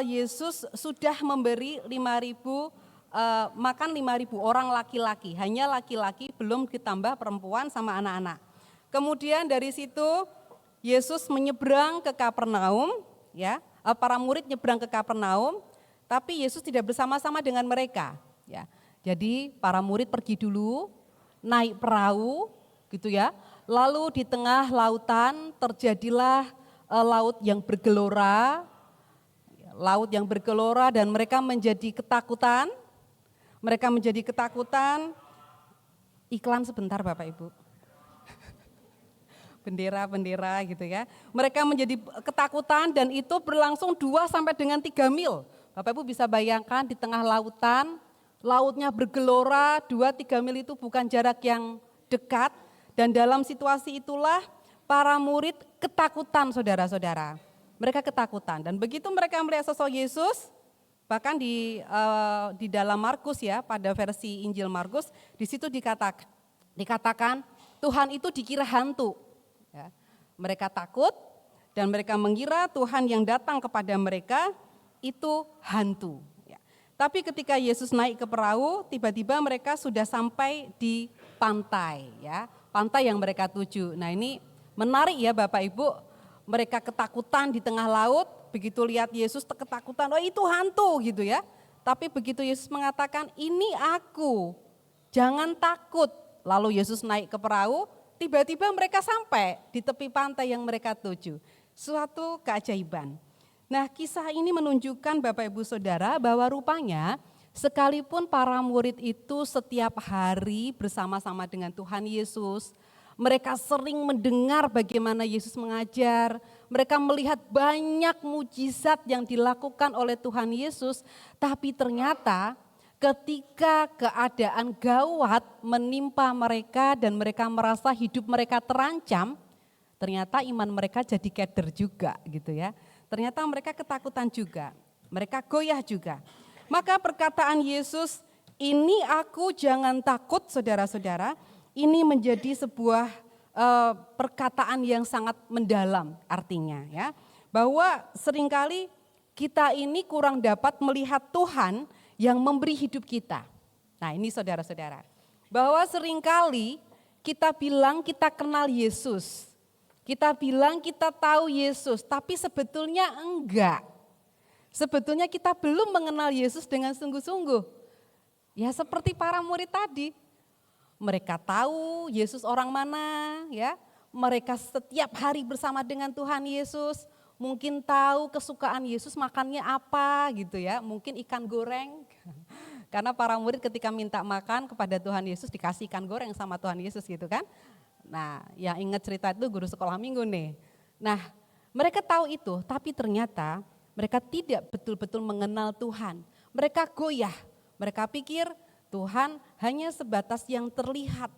Yesus sudah memberi 5.000 makan 5.000 orang laki-laki, hanya laki-laki belum ditambah perempuan sama anak-anak. Kemudian dari situ Yesus menyeberang ke Kapernaum, ya, para murid nyeberang ke Kapernaum, tapi Yesus tidak bersama-sama dengan mereka. Ya. Jadi para murid pergi dulu, naik perahu, gitu ya. Lalu di tengah lautan terjadilah laut yang bergelora, dan mereka menjadi ketakutan. Mereka menjadi ketakutan. Iklan sebentar Bapak Ibu. Bendera-bendera gitu ya. Mereka menjadi ketakutan dan itu berlangsung 2 sampai dengan 3 mil. Bapak Ibu bisa bayangkan di tengah lautan, lautnya bergelora, 2-3 mil itu bukan jarak yang dekat. Dan dalam situasi itulah para murid ketakutan saudara-saudara. Mereka ketakutan dan begitu mereka melihat sosok Yesus, bahkan di dalam Markus ya, pada versi Injil Markus, di situ dikatakan Tuhan itu dikira hantu. Ya. Mereka takut dan mereka mengira Tuhan yang datang kepada mereka itu hantu. Ya. Tapi ketika Yesus naik ke perahu, tiba-tiba mereka sudah sampai di pantai, ya, pantai yang mereka tuju. Nah ini menarik ya Bapak Ibu, mereka ketakutan di tengah laut, begitu lihat Yesus ketakutan, oh itu hantu gitu ya. Tapi begitu Yesus mengatakan ini aku, jangan takut. Lalu Yesus naik ke perahu, tiba-tiba mereka sampai di tepi pantai yang mereka tuju. Suatu keajaiban. Nah kisah ini menunjukkan Bapak Ibu Saudara bahwa rupanya sekalipun para murid itu setiap hari bersama-sama dengan Tuhan Yesus, mereka sering mendengar bagaimana Yesus mengajar, mereka melihat banyak mujizat yang dilakukan oleh Tuhan Yesus, tapi ternyata ketika keadaan gawat menimpa mereka dan mereka merasa hidup mereka terancam, ternyata iman mereka jadi keder juga gitu ya. Ternyata mereka ketakutan juga, mereka goyah juga. Maka perkataan Yesus, ini aku jangan takut saudara-saudara, ini menjadi sebuah perkataan yang sangat mendalam artinya ya. Bahwa seringkali kita ini kurang dapat melihat Tuhan yang memberi hidup kita. Nah ini saudara-saudara, bahwa seringkali kita bilang kita kenal Yesus, Kita bilang kita tahu Yesus, tapi sebetulnya enggak. Sebetulnya kita belum mengenal Yesus dengan sungguh-sungguh. Ya seperti para murid tadi. Mereka tahu Yesus orang mana, ya. Mereka setiap hari bersama dengan Tuhan Yesus, mungkin tahu kesukaan Yesus makannya apa gitu ya, mungkin ikan goreng. Karena para murid ketika minta makan kepada Tuhan Yesus dikasih ikan goreng sama Tuhan Yesus gitu kan. Nah yang ingat cerita itu guru sekolah minggu nih. Nah mereka tahu itu, tapi ternyata mereka tidak betul-betul mengenal Tuhan. Mereka goyah, mereka pikir Tuhan hanya sebatas yang terlihat.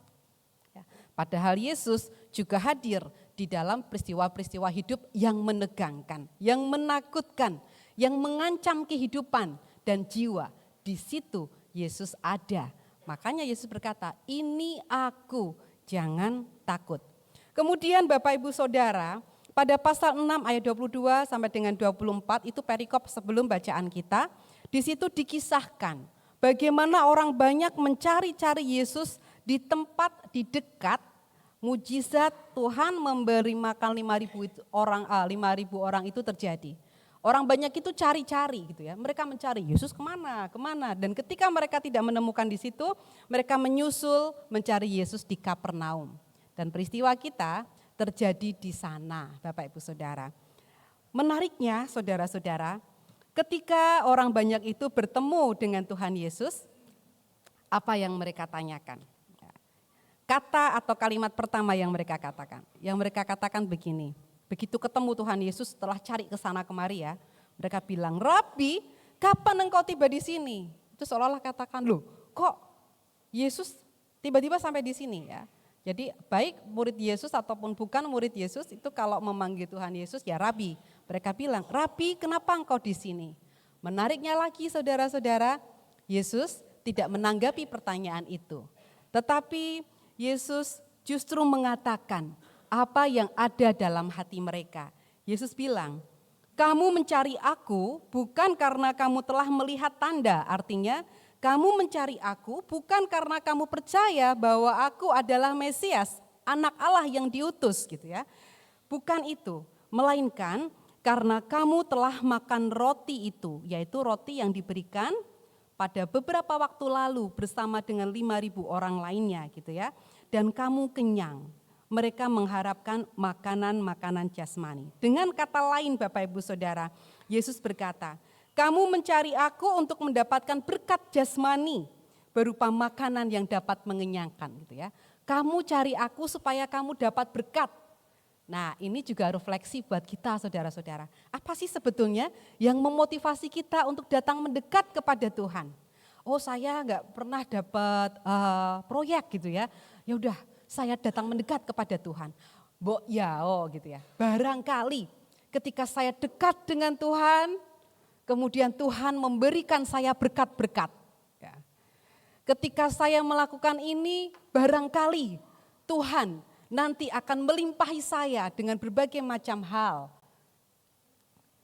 Padahal Yesus juga hadir di dalam peristiwa-peristiwa hidup yang menegangkan, yang menakutkan, yang mengancam kehidupan dan jiwa. Di situ Yesus ada. Makanya Yesus berkata, ini aku, jangan takut. Kemudian Bapak Ibu Saudara, pada pasal 6 ayat 22 sampai dengan 24 itu perikop sebelum bacaan kita. Di situ dikisahkan bagaimana orang banyak mencari-cari Yesus di tempat di dekat mujizat Tuhan memberi makan 5.000 orang itu terjadi. Orang banyak itu cari-cari gitu ya. Mereka mencari Yesus kemana. Dan ketika mereka tidak menemukan di situ, mereka menyusul mencari Yesus di Kapernaum. Dan peristiwa kita terjadi di sana, Bapak Ibu Saudara. Menariknya saudara-saudara, ketika orang banyak itu bertemu dengan Tuhan Yesus, apa yang mereka tanyakan? Kata atau kalimat pertama yang mereka katakan. Yang mereka katakan begini, begitu ketemu Tuhan Yesus setelah cari ke sana kemari ya, mereka bilang, Rabi, kapan engkau tiba di sini? Itu seolah-olah katakan, loh kok Yesus tiba-tiba sampai di sini ya. Jadi baik murid Yesus ataupun bukan murid Yesus itu kalau memanggil Tuhan Yesus ya Rabi. Mereka bilang, Rabi kenapa engkau di sini? Menariknya lagi saudara-saudara, Yesus tidak menanggapi pertanyaan itu. Tetapi Yesus justru mengatakan apa yang ada dalam hati mereka. Yesus bilang, kamu mencari aku bukan karena kamu telah melihat tanda, artinya kamu mencari aku bukan karena kamu percaya bahwa aku adalah Mesias, anak Allah yang diutus gitu ya. Bukan itu, melainkan karena kamu telah makan roti itu, yaitu roti yang diberikan pada beberapa waktu lalu bersama dengan 5.000 orang lainnya gitu ya. Dan kamu kenyang. Mereka mengharapkan makanan-makanan jasmani. Dengan kata lain Bapak Ibu Saudara, Yesus berkata, kamu mencari aku untuk mendapatkan berkat jasmani berupa makanan yang dapat mengenyangkan gitu ya. Kamu cari aku supaya kamu dapat berkat. Nah ini juga refleksi buat kita saudara-saudara. Apa sih sebetulnya yang memotivasi kita untuk datang mendekat kepada Tuhan? Oh saya nggak pernah dapat proyek gitu ya. Ya udah saya datang mendekat kepada Tuhan. Gitu ya. Barangkali ketika saya dekat dengan Tuhan, kemudian Tuhan memberikan saya berkat-berkat. Ya. Ketika saya melakukan ini, barangkali Tuhan nanti akan melimpahi saya dengan berbagai macam hal.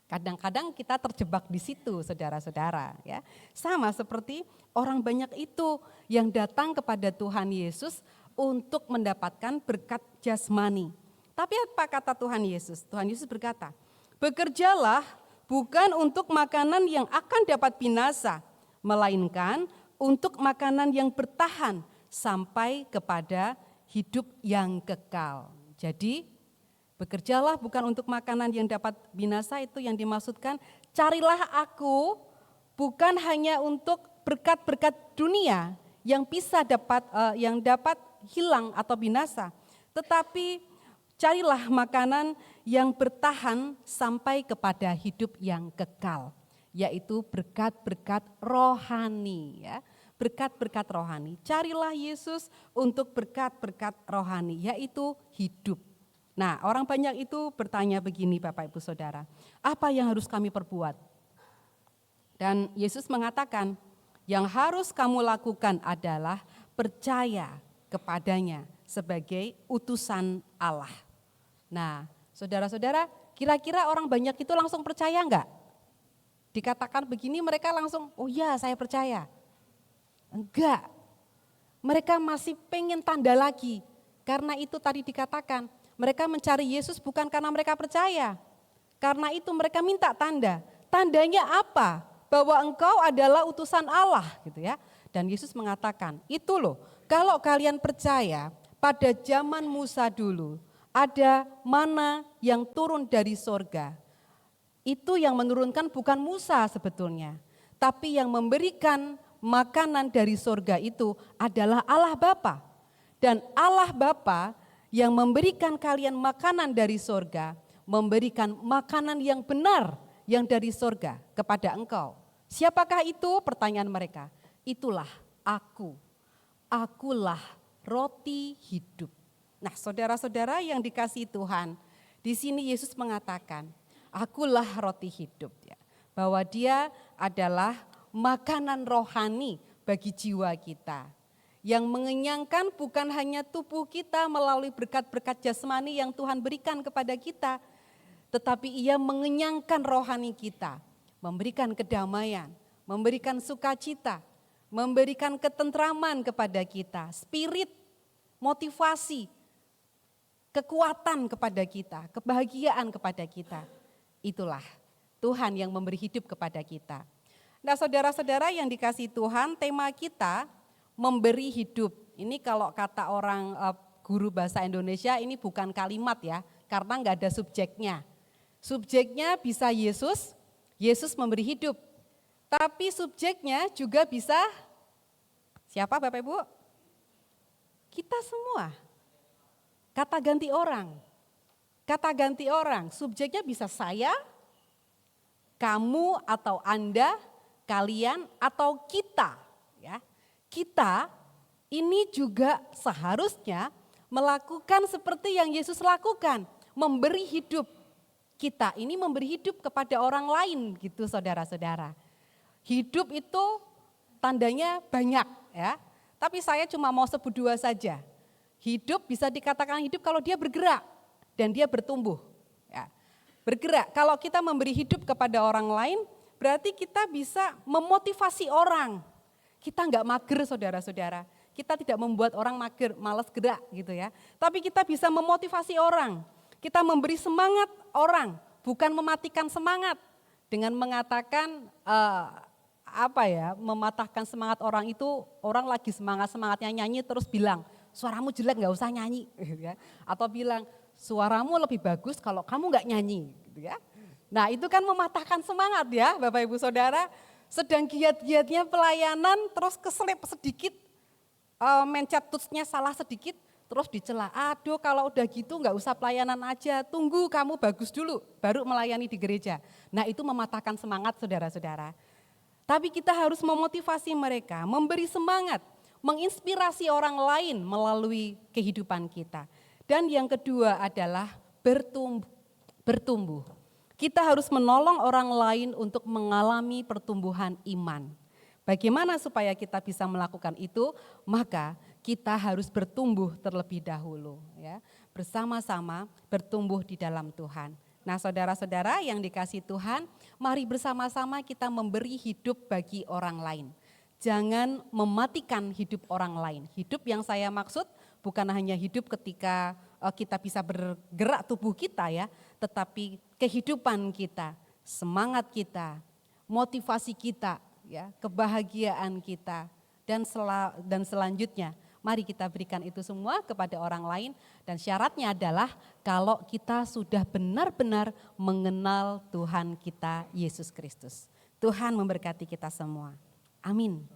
Kadang-kadang kita terjebak di situ, saudara-saudara. Ya, sama seperti orang banyak itu yang datang kepada Tuhan Yesus untuk mendapatkan berkat jasmani. Tapi apa kata Tuhan Yesus? Tuhan Yesus berkata, bekerjalah bukan untuk makanan yang akan dapat binasa, melainkan untuk makanan yang bertahan sampai kepada hidup yang kekal. Jadi bekerjalah bukan untuk makanan yang dapat binasa, itu yang dimaksudkan carilah aku bukan hanya untuk berkat-berkat dunia yang bisa dapat hilang atau binasa, tetapi carilah makanan yang bertahan sampai kepada hidup yang kekal, yaitu berkat-berkat rohani ya. Berkat-berkat rohani. Carilah Yesus untuk berkat-berkat rohani, yaitu hidup. Nah, orang banyak itu bertanya begini Bapak Ibu Saudara, apa yang harus kami perbuat? Dan Yesus mengatakan, yang harus kamu lakukan adalah percaya kepadanya sebagai utusan Allah. Nah, saudara-saudara, kira-kira orang banyak itu langsung percaya enggak? Dikatakan begini mereka langsung, oh ya saya percaya. Enggak, mereka masih pengen tanda lagi. Karena itu tadi dikatakan, Mereka mencari Yesus bukan karena mereka percaya. Karena itu mereka minta tanda. Tandanya apa? Bahwa engkau adalah utusan Allah gitu ya. Dan Yesus mengatakan, itu loh, kalau kalian percaya pada zaman Musa dulu, ada mana yang turun dari sorga. Itu yang menurunkan bukan Musa sebetulnya. Tapi yang memberikan makanan dari sorga itu adalah Allah Bapa. Dan Allah Bapa yang memberikan kalian makanan dari sorga, memberikan makanan yang benar yang dari sorga kepada engkau. Siapakah itu? Pertanyaan mereka. Itulah aku. Akulah roti hidup. Nah, saudara-saudara yang dikasihi Tuhan, di sini Yesus mengatakan, akulah roti hidup ya. Bahwa dia adalah makanan rohani bagi jiwa kita. Yang mengenyangkan bukan hanya tubuh kita melalui berkat-berkat jasmani yang Tuhan berikan kepada kita, tetapi ia mengenyangkan rohani kita, memberikan kedamaian, memberikan sukacita, memberikan ketentraman kepada kita, spirit, motivasi, kekuatan kepada kita, kebahagiaan kepada kita. Itulah Tuhan yang memberi hidup kepada kita. Nah, saudara-saudara yang dikasihi Tuhan, tema kita memberi hidup. Ini kalau kata orang guru bahasa Indonesia, ini bukan kalimat ya, karena enggak ada subjeknya. Subjeknya bisa Yesus, Yesus memberi hidup. Tapi subjeknya juga bisa siapa Bapak Ibu? Kita semua. Kata ganti orang. Kata ganti orang, subjeknya bisa saya, kamu atau Anda, kalian atau kita. Ya. Kita ini juga seharusnya melakukan seperti yang Yesus lakukan, memberi hidup. Kita ini memberi hidup kepada orang lain gitu saudara-saudara. Hidup itu tandanya banyak ya. Tapi saya cuma mau sebut 2 saja. Hidup bisa dikatakan hidup kalau dia bergerak dan dia bertumbuh. Ya. Bergerak, kalau kita memberi hidup kepada orang lain berarti kita bisa memotivasi orang. Kita enggak mager saudara-saudara. Kita tidak membuat orang mager, malas gerak gitu ya. Tapi kita bisa memotivasi orang. Kita memberi semangat orang, bukan mematikan semangat dengan mengatakan mematahkan semangat orang itu, orang lagi semangatnya nyanyi terus bilang, suaramu jelek nggak usah nyanyi, gitu ya. Atau bilang suaramu lebih bagus kalau kamu nggak nyanyi, gitu ya. Nah itu kan mematahkan semangat ya, Bapak Ibu Saudara. Sedang giat-giatnya pelayanan terus keselip sedikit, mencet touch-nya salah sedikit. Terus dicela, aduh kalau udah gitu nggak usah pelayanan aja, tunggu kamu bagus dulu, baru melayani di gereja. Nah itu mematahkan semangat saudara-saudara. Tapi kita harus memotivasi mereka, memberi semangat, menginspirasi orang lain melalui kehidupan kita. Dan yang kedua adalah bertumbuh. Kita harus menolong orang lain untuk mengalami pertumbuhan iman. Bagaimana supaya kita bisa melakukan itu? Maka kita harus bertumbuh terlebih dahulu ya, bersama-sama bertumbuh di dalam Tuhan. Nah, saudara-saudara yang dikasihi Tuhan, mari bersama-sama kita memberi hidup bagi orang lain. Jangan mematikan hidup orang lain. Hidup yang saya maksud bukan hanya hidup ketika kita bisa bergerak tubuh kita ya, tetapi kehidupan kita, semangat kita, motivasi kita ya, kebahagiaan kita dan selanjutnya. Mari kita berikan itu semua kepada orang lain dan syaratnya adalah kalau kita sudah benar-benar mengenal Tuhan kita Yesus Kristus. Tuhan memberkati kita semua. Amin.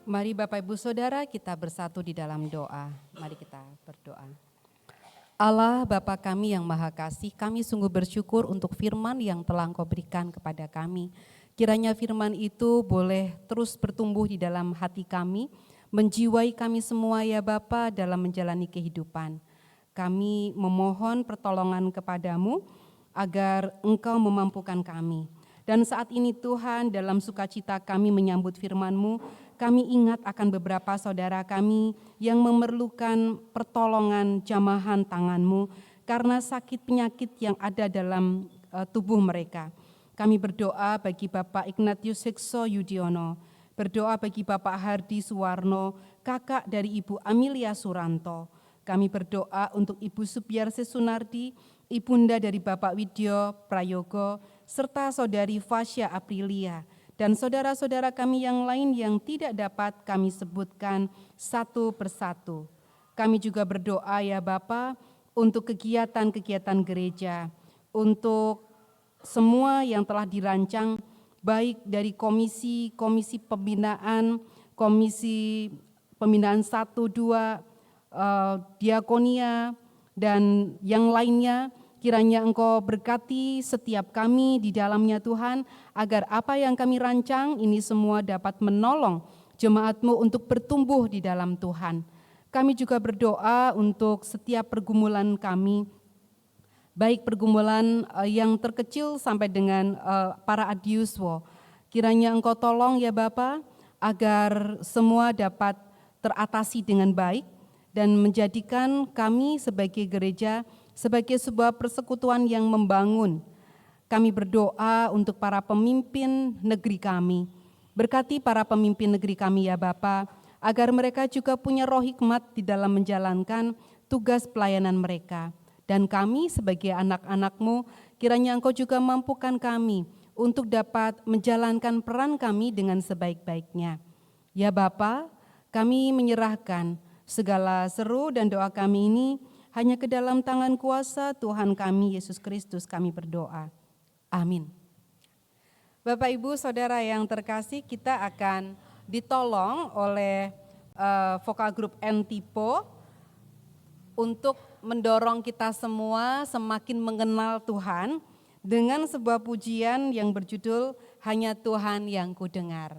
Mari Bapak Ibu Saudara kita bersatu di dalam doa. Mari kita berdoa. Allah Bapa kami yang Maha Kasih, kami sungguh bersyukur untuk firman yang telah Engkau berikan kepada kami. Kiranya firman itu boleh terus bertumbuh di dalam hati kami, menjiwai kami semua ya Bapa dalam menjalani kehidupan. Kami memohon pertolongan kepadamu agar Engkau memampukan kami. Dan saat ini Tuhan, dalam sukacita kami menyambut firman-Mu, kami ingat akan beberapa saudara kami yang memerlukan pertolongan jamahan tangan-Mu karena sakit penyakit yang ada dalam tubuh mereka. Kami berdoa bagi Bapak Ignatius Hekso Yudiono, berdoa bagi Bapak Hardi Suwarno, kakak dari Ibu Amelia Suranto. Kami berdoa untuk Ibu Subiarse Sunardi, ibunda dari Bapak Widyo Prayogo, serta Saudari Fasya Aprilia, dan saudara-saudara kami yang lain yang tidak dapat kami sebutkan satu persatu. Kami juga berdoa ya Bapa untuk kegiatan-kegiatan gereja, untuk semua yang telah dirancang, baik dari komisi pembinaan, komisi pembinaan 1, 2, diakonia, dan yang lainnya. Kiranya Engkau berkati setiap kami di dalamnya Tuhan, agar apa yang kami rancang ini semua dapat menolong jemaat-Mu untuk bertumbuh di dalam Tuhan. Kami juga berdoa untuk setiap pergumulan kami, baik pergumulan yang terkecil sampai dengan para adiuswo. Kiranya Engkau tolong ya Bapa, agar semua dapat teratasi dengan baik dan menjadikan kami sebagai gereja sebagai sebuah persekutuan yang membangun. Kami berdoa untuk para pemimpin negeri kami. Berkati para pemimpin negeri kami ya Bapa, agar mereka juga punya roh hikmat di dalam menjalankan tugas pelayanan mereka. Dan kami sebagai anak-anak-Mu, kiranya Engkau juga mampukan kami untuk dapat menjalankan peran kami dengan sebaik-baiknya. Ya Bapa, kami menyerahkan segala seru dan doa kami ini hanya ke dalam tangan kuasa Tuhan kami Yesus Kristus kami berdoa. Amin. Bapak Ibu Saudara yang terkasih, kita akan ditolong oleh vokal grup N-Tipo untuk mendorong kita semua semakin mengenal Tuhan dengan sebuah pujian yang berjudul Hanya Tuhan yang Kudengar.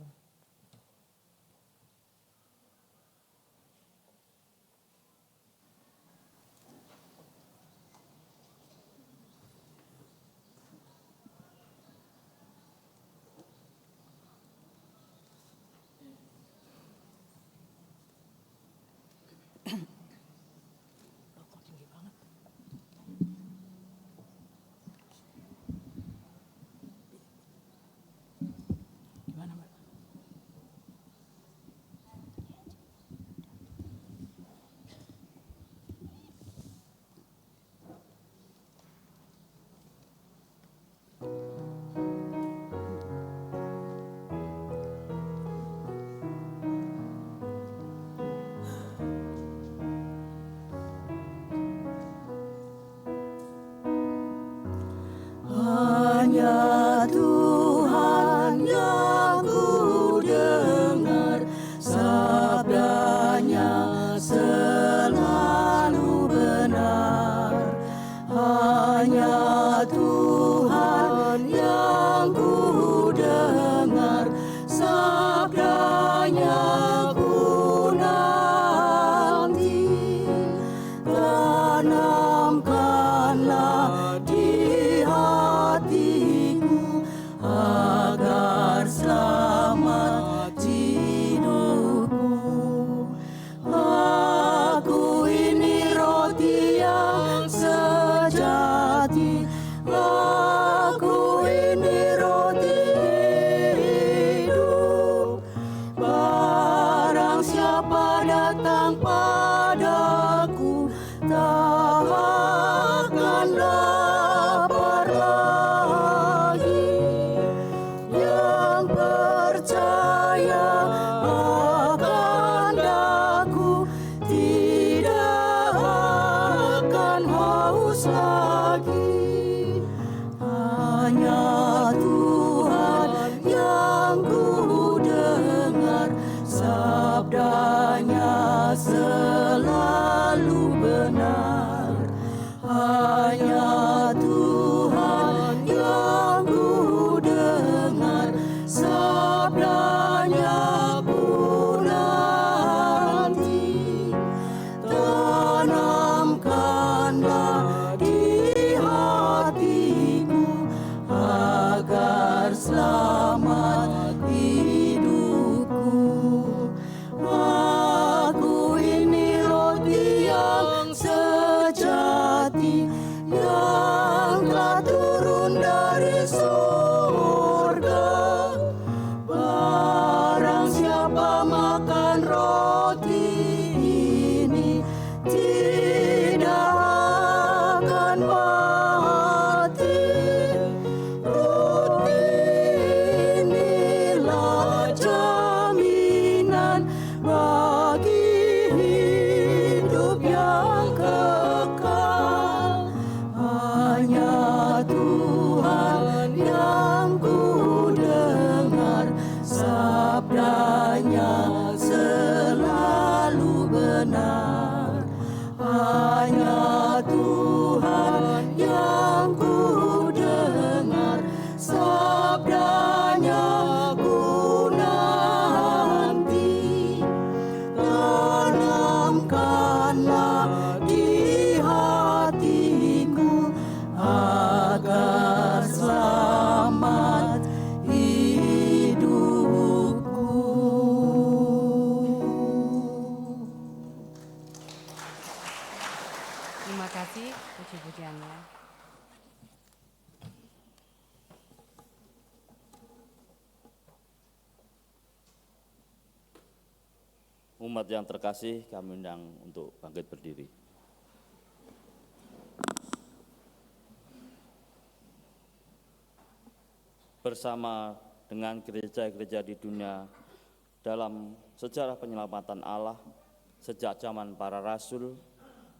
Hanya Tuhan yang kudengar, sabdanya selalu benar. Hanya Tuhan yang kudengar, sabdanya ku nanti. Tanamkanlah di hatiku agar selamat hidupku. Aku ini roti yang sejati, aku ini roti hidup. Barang siapa datang padaku, tak akan lapar lagi. Yang percaya akan Aku, tidak akan haus lagi. Hanya Tuhan yang ku dengar. kasih puji-pujiannya. Umat yang terkasih, kami undang untuk bangkit berdiri. Bersama dengan gereja-gereja di dunia dalam sejarah penyelamatan Allah sejak zaman para rasul,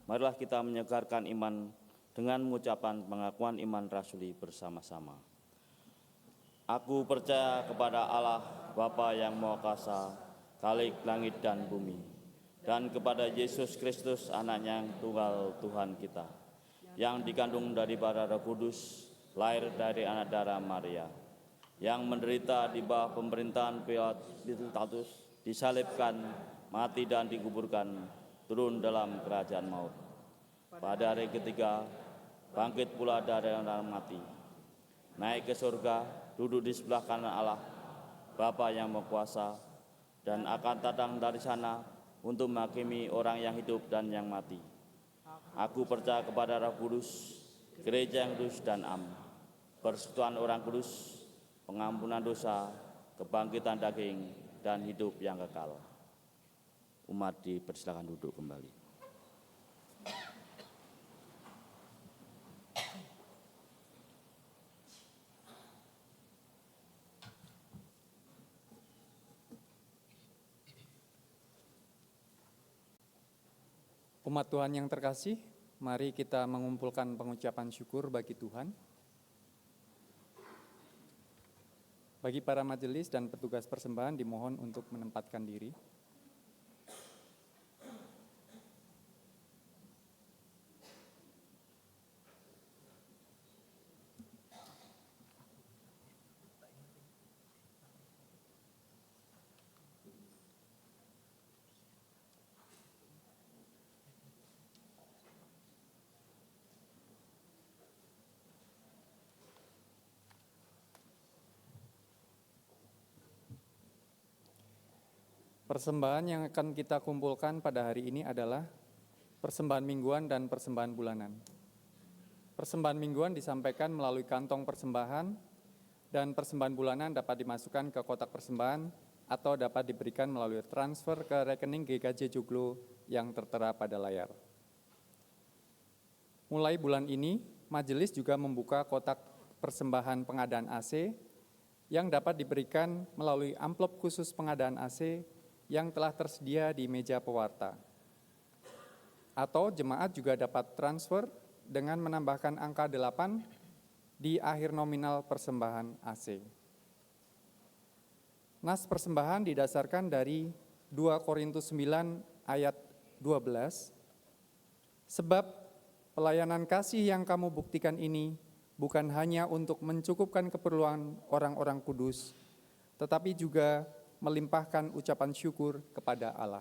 marilah kita menyegarkan iman dengan mengucapkan pengakuan iman rasuli bersama-sama. Aku percaya kepada Allah, Bapa yang Maha Kuasa, Khalik langit dan bumi, dan kepada Yesus Kristus, Anaknya yang tunggal Tuhan kita, yang dikandung dari Roh Kudus, lahir dari anak darah Maria, yang menderita di bawah pemerintahan Pilatus, disalibkan, mati dan dikuburkan, turun dalam kerajaan maut. Pada hari ketiga, bangkit pula dari orang mati, naik ke surga, duduk di sebelah kanan Allah, Bapa yang Maha Kuasa, dan akan datang dari sana untuk menghakimi orang yang hidup dan yang mati. Aku percaya kepada Roh Kudus, gereja yang kudus dan am, persekutuan orang kudus, pengampunan dosa, kebangkitan daging, dan hidup yang kekal. Umat dipersilakan duduk kembali. Umat Tuhan yang terkasih, mari kita mengumpulkan pengucapan syukur bagi Tuhan. Bagi para majelis dan petugas persembahan dimohon untuk menempatkan diri. Persembahan yang akan kita kumpulkan pada hari ini adalah persembahan mingguan dan persembahan bulanan. Persembahan mingguan disampaikan melalui kantong persembahan dan persembahan bulanan dapat dimasukkan ke kotak persembahan atau dapat diberikan melalui transfer ke rekening GKJ Joglo yang tertera pada layar. Mulai bulan ini, majelis juga membuka kotak persembahan pengadaan AC yang dapat diberikan melalui amplop khusus pengadaan AC yang telah tersedia di meja pewarta. Atau jemaat juga dapat transfer dengan menambahkan angka 8 di akhir nominal persembahan AC. Nas persembahan didasarkan dari 2 Korintus 9 ayat 12, sebab pelayanan kasih yang kamu buktikan ini bukan hanya untuk mencukupkan keperluan orang-orang kudus, tetapi juga melimpahkan ucapan syukur kepada Allah.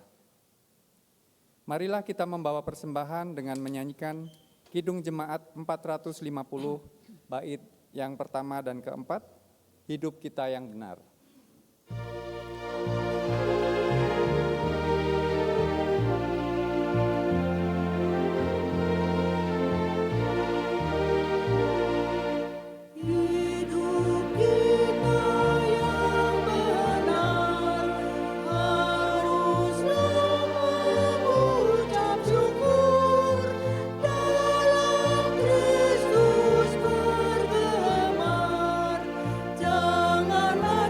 Marilah kita membawa persembahan dengan menyanyikan Kidung Jemaat 450, bait yang pertama dan keempat, Hidup Kita yang Benar. Janganlah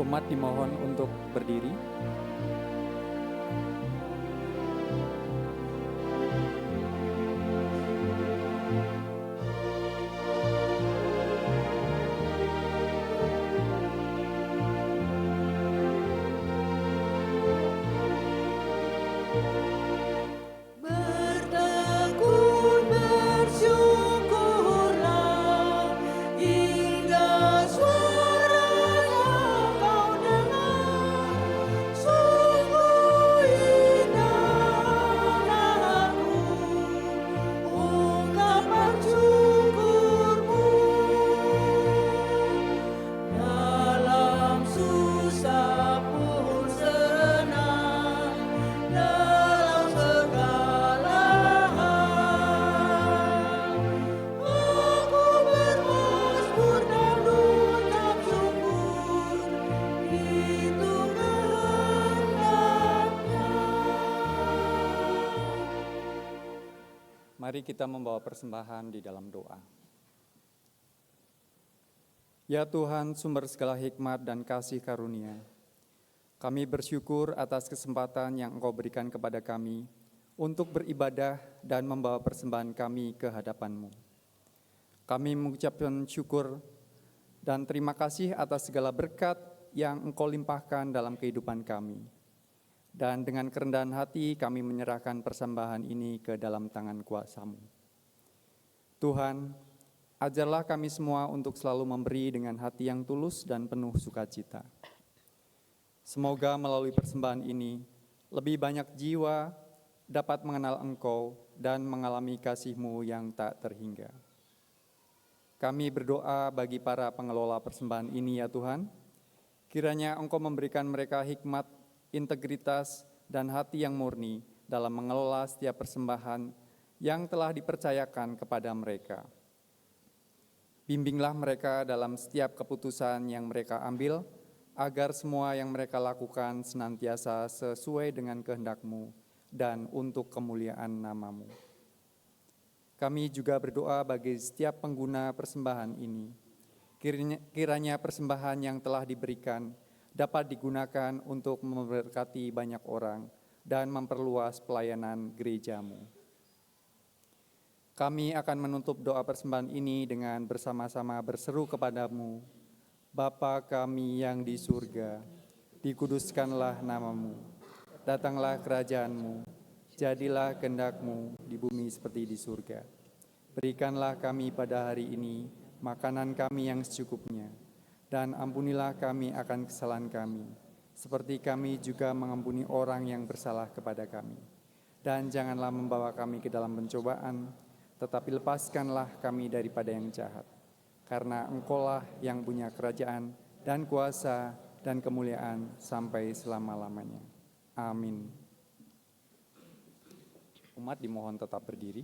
Umat dimohon untuk berdiri. Bertekun bersyukurlah hingga suaranya kau dengar. Sungguh indahlah aku ungkapan syukurmu. Dalam susah pun senang, dalam segala hal aku bermasmur dan mengucap syukur, itu kehendaknya. Mari kita membawa persembahan di dalam doa. Ya Tuhan, sumber segala hikmat dan kasih karunia, kami bersyukur atas kesempatan yang Engkau berikan kepada kami untuk beribadah dan membawa persembahan kami ke hadapan-Mu. Kami mengucapkan syukur dan terima kasih atas segala berkat yang Engkau limpahkan dalam kehidupan kami. Dan dengan kerendahan hati kami menyerahkan persembahan ini ke dalam tangan kuasa-Mu. Tuhan, ajarlah kami semua untuk selalu memberi dengan hati yang tulus dan penuh sukacita. Semoga melalui persembahan ini, lebih banyak jiwa dapat mengenal Engkau dan mengalami kasih-Mu yang tak terhingga. Kami berdoa bagi para pengelola persembahan ini ya Tuhan, kiranya Engkau memberikan mereka hikmat, integritas, dan hati yang murni dalam mengelola setiap persembahan yang telah dipercayakan kepada mereka. Bimbinglah mereka dalam setiap keputusan yang mereka ambil, agar semua yang mereka lakukan senantiasa sesuai dengan kehendak-Mu dan untuk kemuliaan nama-Mu. Kami juga berdoa bagi setiap pengguna persembahan ini. Kiranya persembahan yang telah diberikan dapat digunakan untuk memberkati banyak orang dan memperluas pelayanan gereja-Mu. Kami akan menutup doa persembahan ini dengan bersama-sama berseru kepadamu, Bapa kami yang di surga, dikuduskanlah nama-Mu, datanglah kerajaan-Mu, jadilah kehendak-Mu di bumi seperti di surga. Berikanlah kami pada hari ini makanan kami yang secukupnya, dan ampunilah kami akan kesalahan kami, seperti kami juga mengampuni orang yang bersalah kepada kami. Dan janganlah membawa kami ke dalam pencobaan, tetapi lepaskanlah kami daripada yang jahat. Karena Engkaulah yang punya kerajaan dan kuasa dan kemuliaan sampai selama-lamanya. Amin. Umat dimohon tetap berdiri.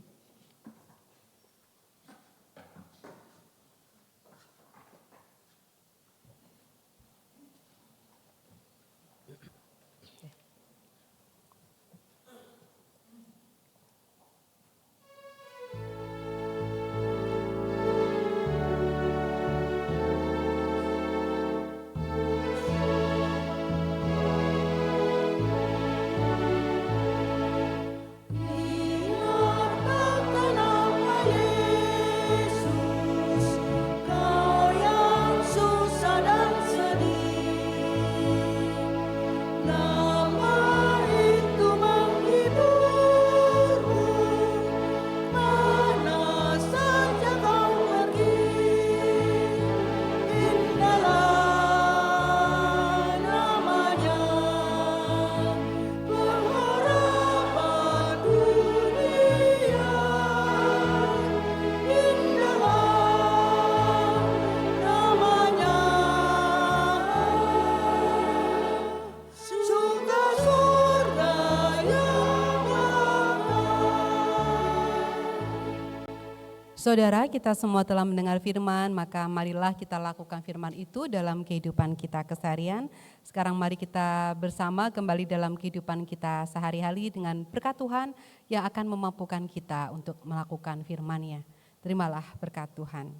Saudara, kita semua telah mendengar firman, maka marilah kita lakukan firman itu dalam kehidupan kita keseharian. Sekarang mari kita bersama kembali dalam kehidupan kita sehari-hari dengan berkat Tuhan yang akan memampukan kita untuk melakukan firman-Nya. Terimalah berkat Tuhan.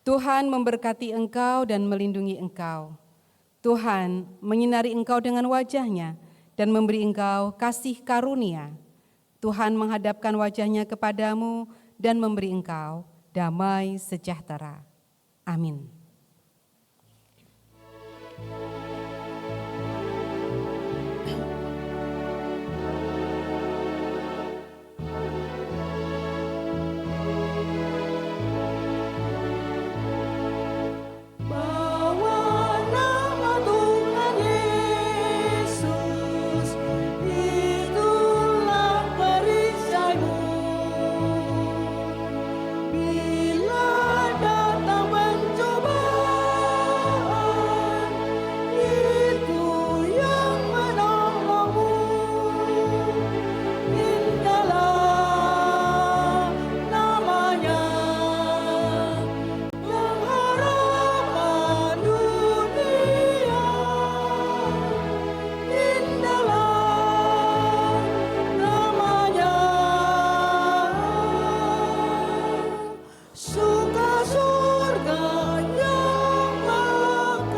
Tuhan memberkati engkau dan melindungi engkau. Tuhan menyinari engkau dengan wajah-Nya dan memberi engkau kasih karunia. Tuhan menghadapkan wajah-Nya kepadamu dan memberi engkau damai sejahtera. Amin. Bawa nama Tuhan Yesus, itulah perisaimu. Bila datang pencobaan, itu yang menolongmu. Indahlah namanya, yang harapan dunia. Indahlah namanya, suka surga yang makan.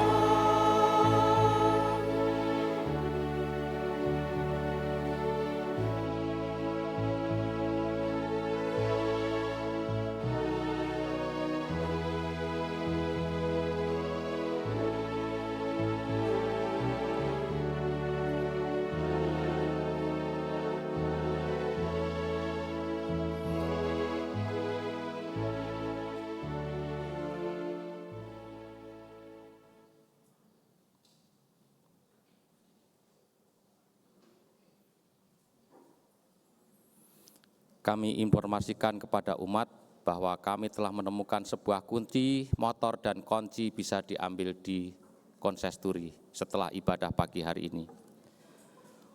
Kami informasikan kepada umat bahwa kami telah menemukan sebuah kunci motor dan kunci bisa diambil di konsistori setelah ibadah pagi hari ini.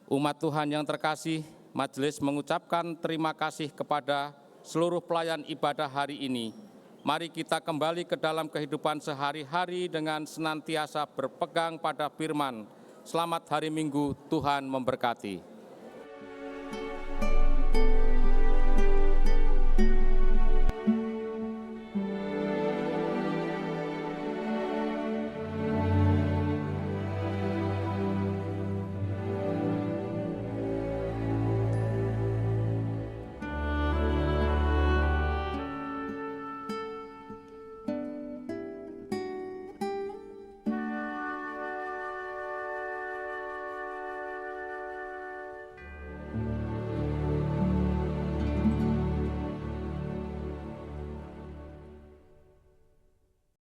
Umat Tuhan yang terkasih, majelis mengucapkan terima kasih kepada seluruh pelayan ibadah hari ini. Mari kita kembali ke dalam kehidupan sehari-hari dengan senantiasa berpegang pada firman. Selamat hari Minggu, Tuhan memberkati.